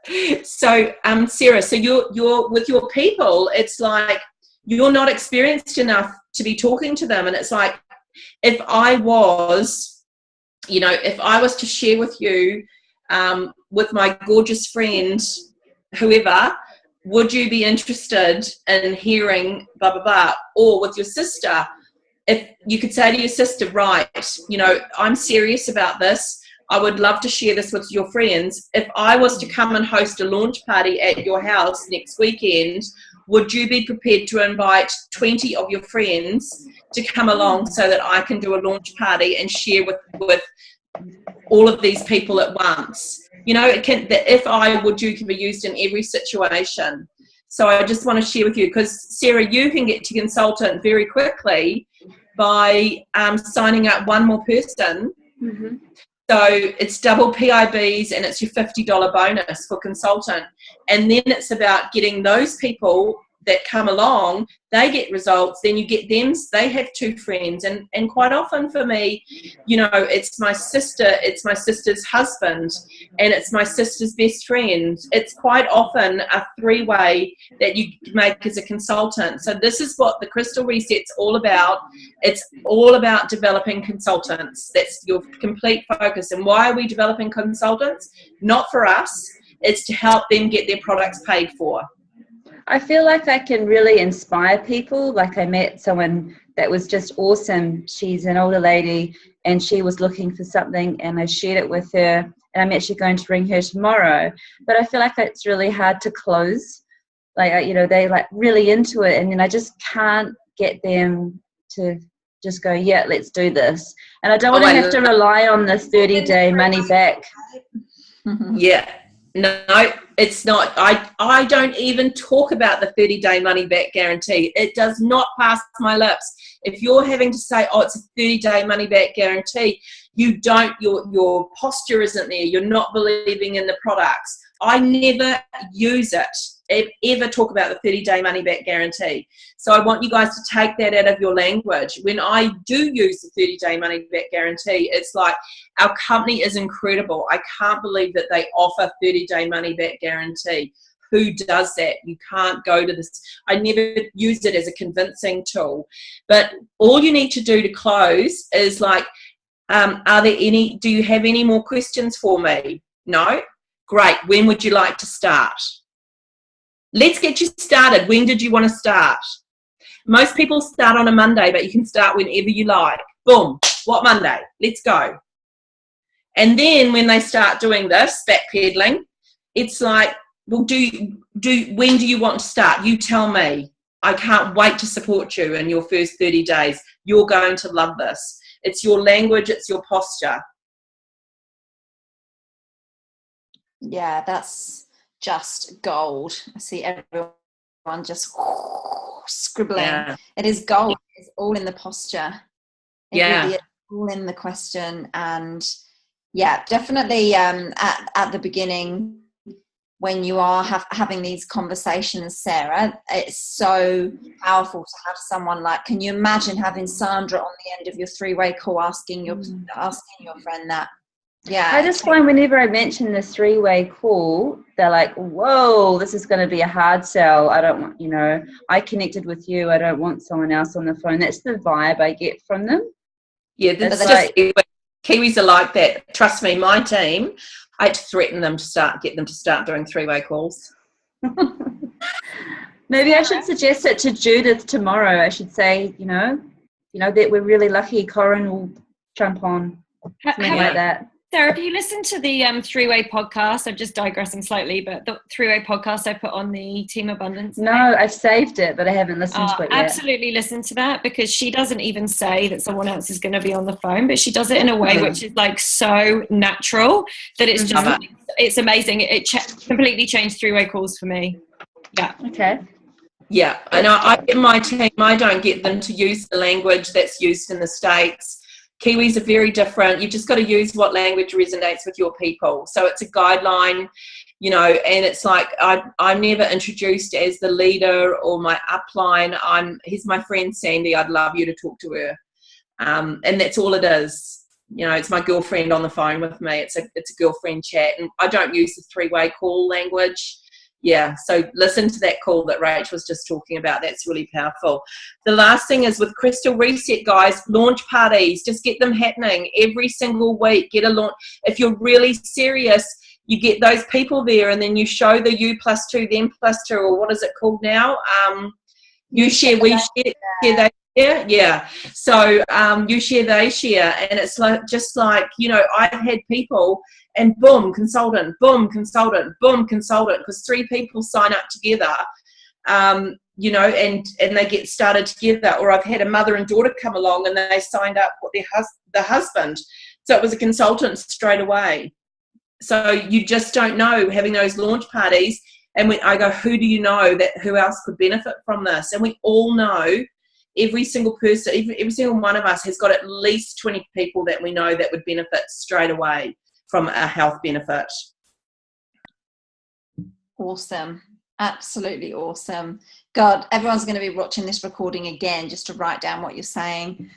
So, Sarah, so you're with your people, it's like you're not experienced enough to be talking to them. And it's like, if I was to share with you, with my gorgeous friend, whoever, would you be interested in hearing blah, blah, blah? Or with your sister, if you could say to your sister, right, I'm serious about this. I would love to share this with your friends. If I was to come and host a launch party at your house next weekend, would you be prepared to invite 20 of your friends to come along so that I can do a launch party and share with all of these people at once? The if I, would you can be used in every situation. So I just want to share with you, because Sarah, you can get to consultant very quickly by signing up one more person. Mm-hmm. So it's double PIBs and it's your $50 bonus for consultant. And then it's about getting those people that come along, they get results, then you get them, they have 2 friends. And quite often for me, it's my sister's husband, and it's my sister's best friend. It's quite often a 3-way that you make as a consultant. So this is what the Crystal Reset's all about. It's all about developing consultants. That's your complete focus. And why are we developing consultants? Not for us. It's to help them get their products paid for. I feel like I can really inspire people. Like I met someone that was just awesome. She's an older lady and she was looking for something and I shared it with her and I'm actually going to ring her tomorrow. But I feel like it's really hard to close. Like, you know, they like really into it and then I just can't get them to just go, yeah, let's do this. And I don't want to have to rely on the 30-day money back. Yeah. No, it's not. I don't even talk about the 30-day money back guarantee. It does not pass my lips. If you're having to say, oh, it's a 30-day money back guarantee, you don't, your posture isn't there. You're not believing in the products. I never use it, ever talk about the 30-day money back guarantee. So I want you guys to take that out of your language. When I do use the 30-day money back guarantee, it's like, our company is incredible. I can't believe that they offer 30-day money back guarantee. Who does that? You can't go to this. I never used it as a convincing tool. But all you need to do to close is like, do you have any more questions for me? No? Great. When would you like to start? Let's get you started. When did you want to start? Most people start on a Monday, but you can start whenever you like. Boom. What Monday? Let's go. And then when they start doing this, backpedaling, it's like, well, when do you want to start? You tell me. I can't wait to support you in your first 30 days. You're going to love this. It's your language. It's your posture. Yeah, that's just gold. I see everyone just scribbling. Yeah. It is gold. It's all in the posture. It really is all in the question. And yeah, definitely at the beginning when you are having these conversations, Sarah, it's so powerful to have someone like, can you imagine having Sandra on the end of your three-way call asking your friend that? Yeah. I just find whenever I mention the three-way call, they're like, whoa, this is going to be a hard sell. I don't want, you know, I connected with you. I don't want someone else on the phone. That's the vibe I get from them. Yeah, that's just Kiwis are like that. Trust me, my team, I had to threaten them to get them to start doing three-way calls. Maybe I should suggest it to Judith tomorrow. I should say, you know that we're really lucky Corin will jump on. Something like that. Sarah, have you listened to the three-way podcast? I'm just digressing slightly, but the three-way podcast I put on the Team Abundance. No, I've saved it, but I haven't listened to it yet. Absolutely listen to that, because she doesn't even say that someone else is going to be on the phone, but she does it in a way which is like so natural that it's just, it's amazing. It completely changed three-way calls for me. Yeah. Okay. Yeah, and I get my team, I don't get them to use the language that's used in the States. Kiwis are very different. You've just got to use what language resonates with your people. So it's a guideline, you know, and it's like I'm never introduced as the leader or my upline. Here's my friend Sandy. I'd love you to talk to her. And that's all it is. You know, it's my girlfriend on the phone with me. It's a girlfriend chat. And I don't use the three-way call language. Yeah, so listen to that call that Rach was just talking about. That's really powerful. The last thing is with Crystal Reset, guys, launch parties. Just get them happening every single week. Get a launch. If you're really serious, you get those people there and then you show the you +2, them +2, or what is it called now? You share, we share, they share. Yeah. So you share, they share. And it's like, just like, you know, I've had people and boom, consultant, boom, consultant, boom, consultant, because 3 people sign up together, you know, and they get started together. Or I've had a mother and daughter come along and they signed up with the husband. So it was a consultant straight away. So you just don't know, having those launch parties. And when I go, who do you know who else could benefit from this? And we all know, every single person, every single one of us has got at least 20 people that we know that would benefit straight away from a health benefit. Awesome. Absolutely awesome. God, everyone's going to be watching this recording again just to write down what you're saying.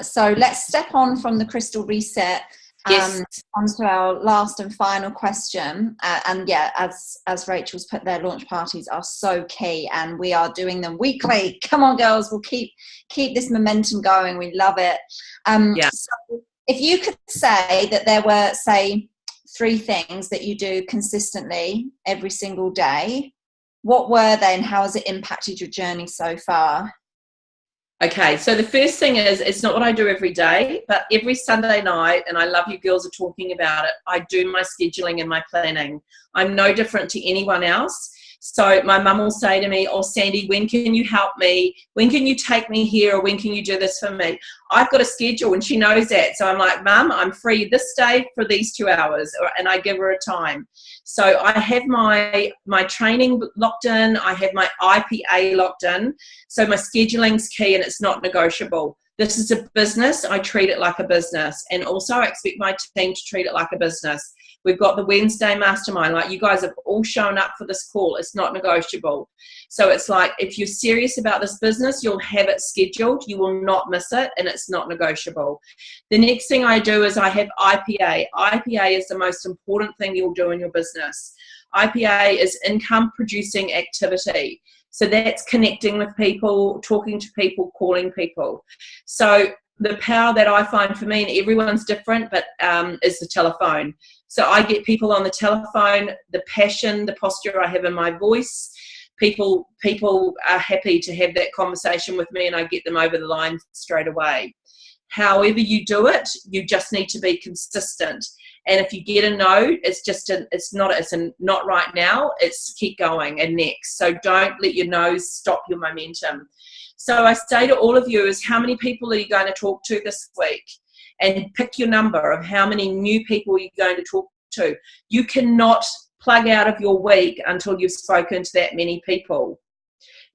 So let's step on from the Crystal Reset onto our last and final question. And yeah, as Rachel's put, their launch parties are so key and we are doing them weekly. Come on, girls, we'll keep this momentum going. We love it. So if you could say that there were, say, 3 things that you do consistently every single day, what were they and how has it impacted your journey so far? Okay, so the first thing is, it's not what I do every day, but every Sunday night, and I love you girls are talking about it, I do my scheduling and my planning. I'm no different to anyone else. So my mum will say to me, oh, Sandy, when can you help me? When can you take me here? Or when can you do this for me? I've got a schedule, and she knows that. So I'm like, Mum, I'm free this day for these 2 hours, and I give her a time. So I have my training locked in. I have my IPA locked in. So my scheduling's key, and it's not negotiable. This is a business. I treat it like a business. And also I expect my team to treat it like a business. We've got the Wednesday mastermind. Like, you guys have all shown up for this call. It's not negotiable. So it's like, if you're serious about this business, you'll have it scheduled. You will not miss it, and it's not negotiable. The next thing I do is I have IPA. IPA is the most important thing you'll do in your business. IPA is income producing activity. So that's connecting with people, talking to people, calling people. So the power that I find for me, and everyone's different, but is the telephone. So I get people on the telephone, the passion, the posture I have in my voice. People are happy to have that conversation with me, and I get them over the line straight away. However you do it, you just need to be consistent. And if you get a no, it's not right now. It's keep going and next. So don't let your no's stop your momentum. So I say to all of you is, how many people are you going to talk to this week? And pick your number of how many new people you're going to talk to. You cannot plug out of your week until you've spoken to that many people.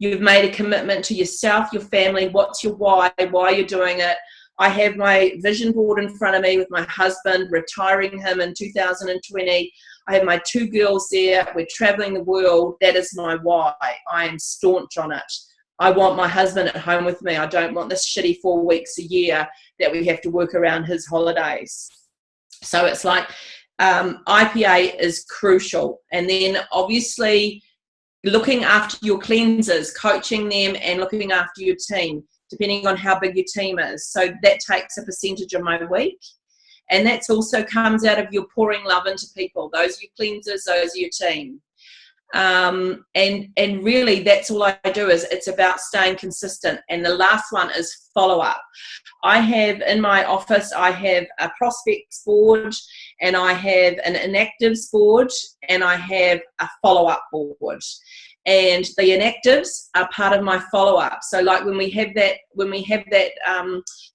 You've made a commitment to yourself, your family. What's your why you're doing it. I have my vision board in front of me with my husband, retiring him in 2020. I have my 2 girls there. We're traveling the world. That is my why. I am staunch on it. I want my husband at home with me. I don't want this shitty 4 weeks a year that we have to work around his holidays. So it's like IPA is crucial. And then obviously looking after your cleansers, coaching them, and looking after your team, depending on how big your team is. So that takes a percentage of my week. And that's also comes out of your pouring love into people. Those are your cleansers, those are your team. And really that's all I do is it's about staying consistent. And the last one is follow up. I have in my office, I have a prospects board, and I have an inactives board, and I have a follow-up board. And the inactives are part of my follow-up. So like when we have that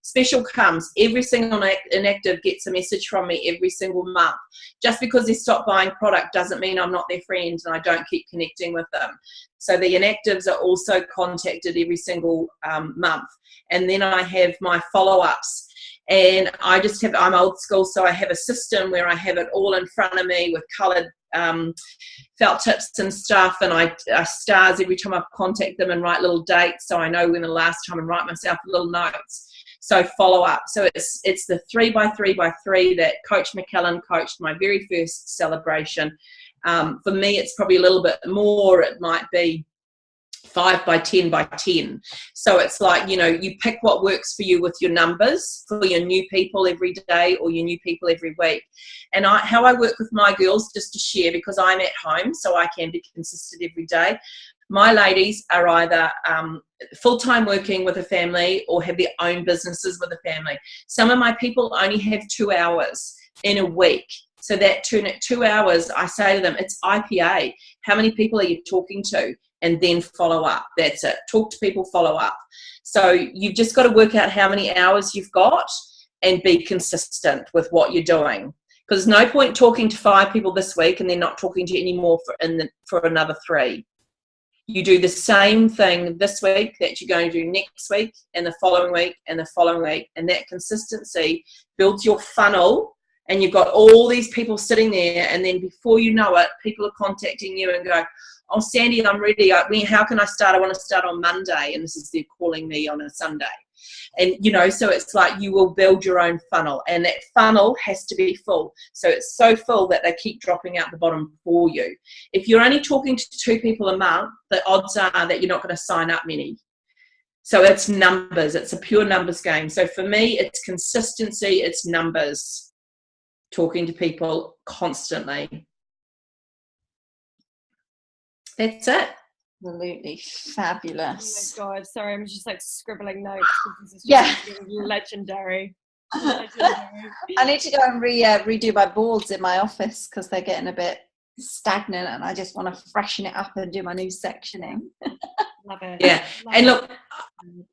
special comes, every single inactive gets a message from me every single month. Just because they stop buying product doesn't mean I'm not their friend and I don't keep connecting with them. So the inactives are also contacted every single month. And then I have my follow-ups. And I'm old school, so I have a system where I have it all in front of me with coloured felt tips and stuff, and I stars every time I contact them and write little dates so I know when the last time, and write myself little notes. So follow up. So it's the 3x3x3 that Coach McKellen coached my very first celebration. For me, it's probably a little bit more. It might be 5x10x10. So it's like, you pick what works for you with your numbers for your new people every day or your new people every week. And how I work with my girls, just to share, because I'm at home so I can be consistent every day. My ladies are either full-time working with a family or have their own businesses with a family. Some of my people only have 2 hours in a week. So that 2 hours, I say to them, it's IPA. How many people are you talking to? And then follow up. That's it. Talk to people, follow up. So you've just got to work out how many hours you've got and be consistent with what you're doing. Because there's no point talking to 5 people this week and then not talking to you anymore for another 3. You do the same thing this week that you're going to do next week and the following week and the following week. And that consistency builds your funnel, and you've got all these people sitting there, and then before you know it, people are contacting you and go, oh, Sandy, I'm ready. How can I start? I want to start on Monday. And this is they're calling me on a Sunday. And, so it's like you will build your own funnel, and that funnel has to be full. So it's so full that they keep dropping out the bottom for you. If you're only talking to 2 people a month, the odds are that you're not going to sign up many. So it's numbers. It's a pure numbers game. So for me, it's consistency. It's numbers. Talking to people constantly. That's it. Absolutely Oh fabulous. my God, sorry, I'm just like scribbling notes. This is just Yeah. legendary. I need to go and redo my boards in my office because they're getting a bit stagnant, and I just want to freshen it up and do my new sectioning. Love it. Yeah. Love And it. look,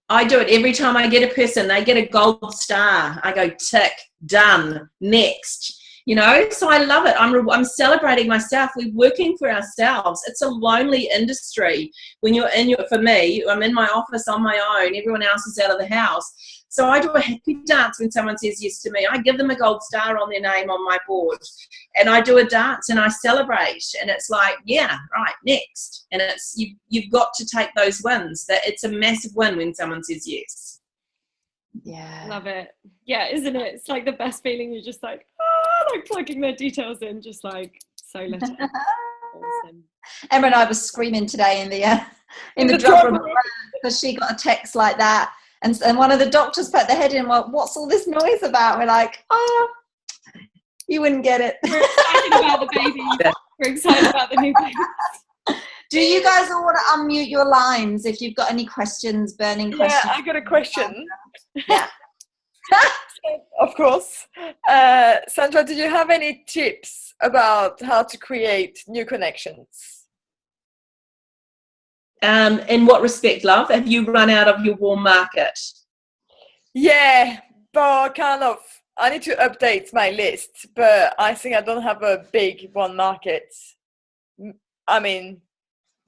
I do it every time I get a person. They get a gold star. I go, tick, done, next. You know, so I love it. I'm celebrating myself. We're working for ourselves. It's a lonely industry when you're for me, I'm in my office on my own. Everyone else is out of the house. So I do a happy dance when someone says yes to me. I give them a gold star on their name on my board, and I do a dance and I celebrate. And it's like, yeah, right, next. And it's you've got to take those wins. That it's a massive win when someone says yes. Yeah. Love it. Yeah, isn't it? It's like the best feeling. You're just like, like plugging their details in, just like so little. Awesome. Emma and I were screaming today in the drug room because she got a text like that, and one of the doctors put their head in. Well, what's all this noise about? We're like, you wouldn't get it. We're excited about the baby. We're excited about the new baby. Do you guys all want to unmute your lines if you've got any questions, burning questions? Yeah, I got a question. Yeah. Of course. Sandra, do you have any tips about how to create new connections? In what respect, love? Have you run out of your warm market? Yeah, but I need to update my list, but I think I don't have a big one market. I mean,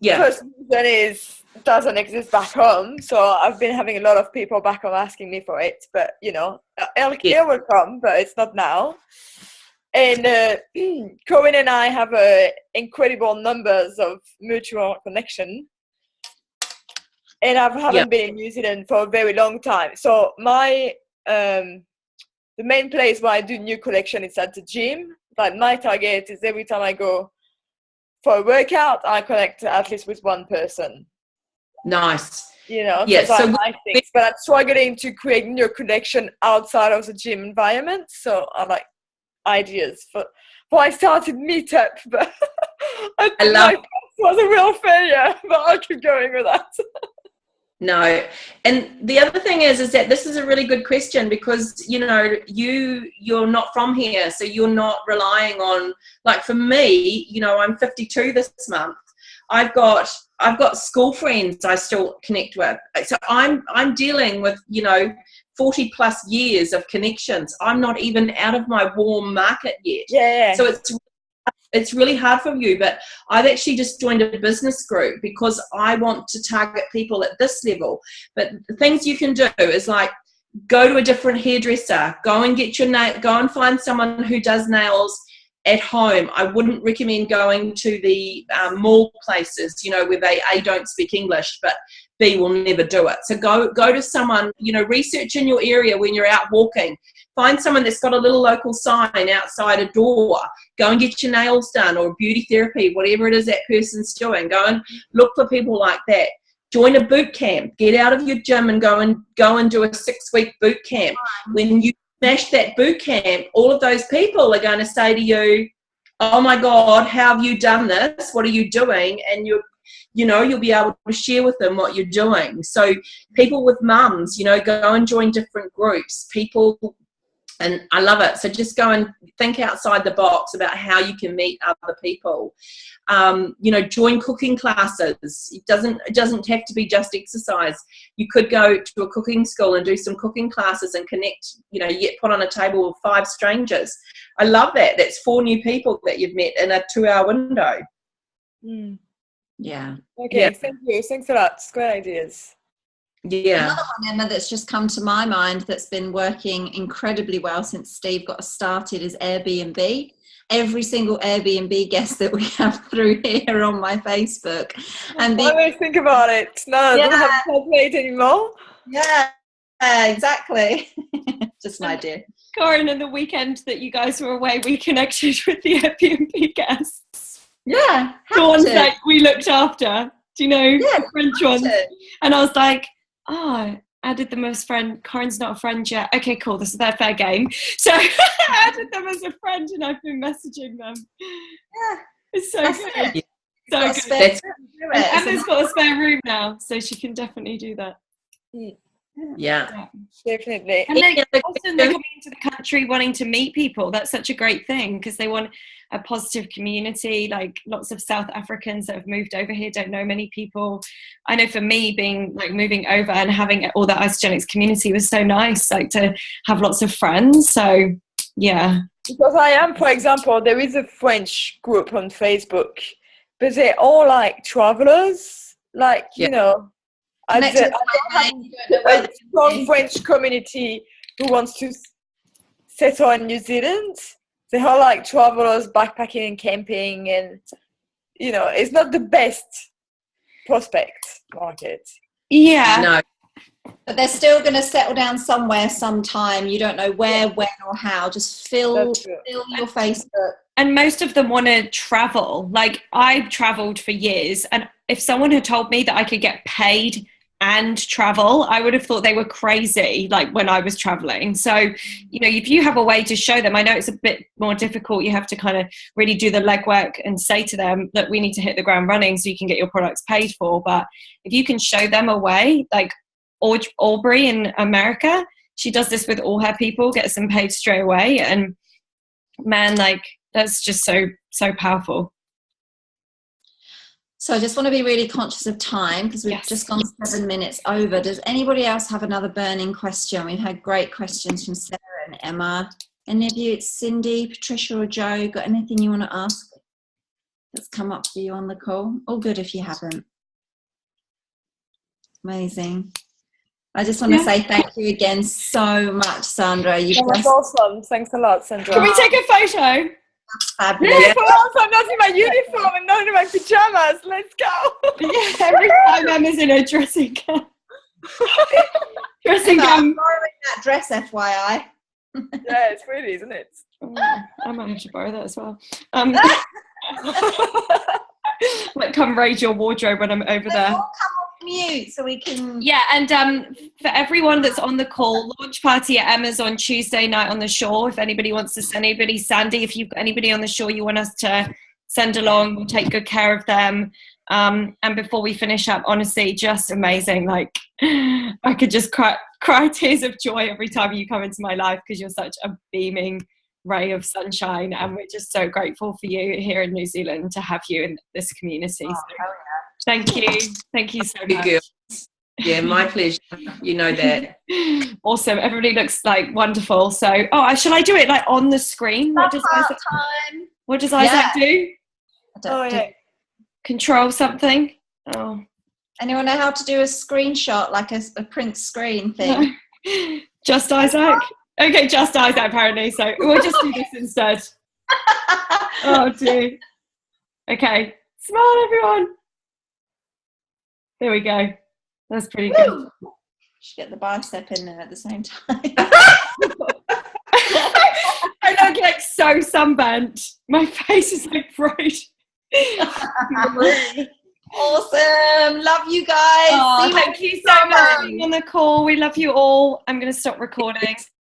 Yeah. first reason is it doesn't exist back home, so I've been having a lot of people back home asking me for it, but you know, it will come, but it's not now. And Corinne and I have incredible numbers of mutual connection, and I haven't been in New Zealand for a very long time. So my the main place where I do new connection is at the gym. But my target is every time I go for a workout, I connect at least with one person. Nice. You know, yeah. So I think, but I'm struggling to create new connection outside of the gym environment. So I like ideas for. Well, I started Meetup, but I think it was a real failure. But I'll keep going with that. No, and the other thing is that this is a really good question because you know you're not from here, so you're not relying on, like for me, you know, I'm 52 this month. I've got school friends I still connect with, so I'm dealing with 40 plus years of connections. I'm not even out of my warm market yet. Yeah. So it's really hard for you, but I've actually just joined a business group because I want to target people at this level. But the things you can do is like go to a different hairdresser, go and get your nail, go and find someone who does nails at home. I wouldn't recommend going to the mall places, where they A, don't speak English, but B, will never do it. So go to someone, research in your area when you're out walking. Find someone that's got a little local sign outside a door. Go and get your nails done or beauty therapy, whatever it is that person's doing. Go and look for people like that. Join a boot camp. Get out of your gym and go and do a 6-week boot camp. When you smash that boot camp, all of those people are going to say to you, oh my God, how have you done this? What are you doing? And you'll be able to share with them what you're doing. So people with mums, go and join different groups. And I love it. So just go and think outside the box about how you can meet other people. Join cooking classes. It doesn't have to be just exercise. You could go to a cooking school and do some cooking classes and connect, you get put on a table with 5 strangers. I love that. That's 4 new people that you've met in a 2-hour window. Mm. Yeah. Okay, yeah. Thank you. Thanks a lot. It's great ideas. Yeah. Another one, Emma, that's just come to my mind that's been working incredibly well since Steve got us started is Airbnb. Every single Airbnb guest that we have through here on my Facebook. And I always think about it. No, I don't have a template anymore. Yeah, exactly. Just an idea. Corinne, and the weekend that you guys were away, we connected with the Airbnb guests. Yeah. The ones that we looked after. Do you know? Yeah, the French ones. And I was like, I added them as friend. Corinne's not a friend yet. Okay, cool. This is their fair game. So I added them as a friend and I've been messaging them. Yeah. It's so That's good. it. So Got a good. spare That's- room to do And it. Emma's got a spare room now, so she can definitely do that. Yeah. Definitely. And Any other also they're questions? coming into the country wanting to meet people. That's such a great thing because they want a positive community. Like lots of South Africans that have moved over here don't know many people. I know for me, being like moving over and having all that Isogenics community was so nice, like to have lots of friends. So yeah. Because I am, for example, there is a French group on Facebook, but they're all like travelers. Like, you know, I don't Connected have you don't know where a strong French community who wants to settle in New Zealand. They're all like travelers, backpacking and camping, and, you know, it's not the best prospect market. Yeah. No. But they're still going to settle down somewhere sometime. You don't know where, when, or how. Just fill your Facebook. And most of them want to travel. Like I've traveled for years, and if someone had told me that I could get paid and travel, I would have thought they were crazy, like when I was traveling. So, you know, if you have a way to show them, I know it's a bit more difficult. You have to kind of really do the legwork and say to them that we need to hit the ground running so you can get your products paid for. But if you can show them a way, like Aubrey in America, she does this with all her people, gets them paid straight away. And man, like that's just so powerful. So I just want to be really conscious of time because we've just gone 7 minutes over. Does anybody else have another burning question? We've had great questions from Sarah and Emma. Any of you, Cindy, Patricia or Joe, got anything you want to ask that's come up for you on the call? All good if you haven't. Amazing. I just want to say thank you again so much, Sandra. That was awesome. Thanks a lot, Sandra. Can we take a photo? Fabulous. Yes, I'm not in my uniform and not in my pajamas. Let's go. Yeah, every time Emma's in her dressing gown. Emma, I'm borrowing that dress, FYI. Yeah, it's pretty, isn't it? I might have to borrow that as well. Like, come raid your wardrobe when I'm over there. All come off mute so we can. Yeah, and for everyone that's on the call, launch party at Emma's on Tuesday night on the shore. If anybody wants to send anybody, Sandy, if you've got anybody on the shore you want us to send along, we'll take good care of them. And before we finish up, honestly, just amazing. Like, I could just cry tears of joy every time you come into my life because you're such a beaming ray of sunshine, and we're just so grateful for you here in New Zealand to have you in this community. So, thank you so much. Yeah, my pleasure. You know that. Awesome. Everybody looks like wonderful. So, shall I do it like on the screen? What does Isaac do? Control something. Oh, anyone know how to do a screenshot, like a print screen thing? No. Just Isaac. Okay, just Isaac apparently. So we'll just do this instead. Oh dear. Okay, smile everyone. There we go. That's pretty good. Should get the bicep in there at the same time. I look like so sunburnt. My face is like bright. Awesome. Love you guys. Thank you so much for being on the call. We love you all. I'm going to stop recording.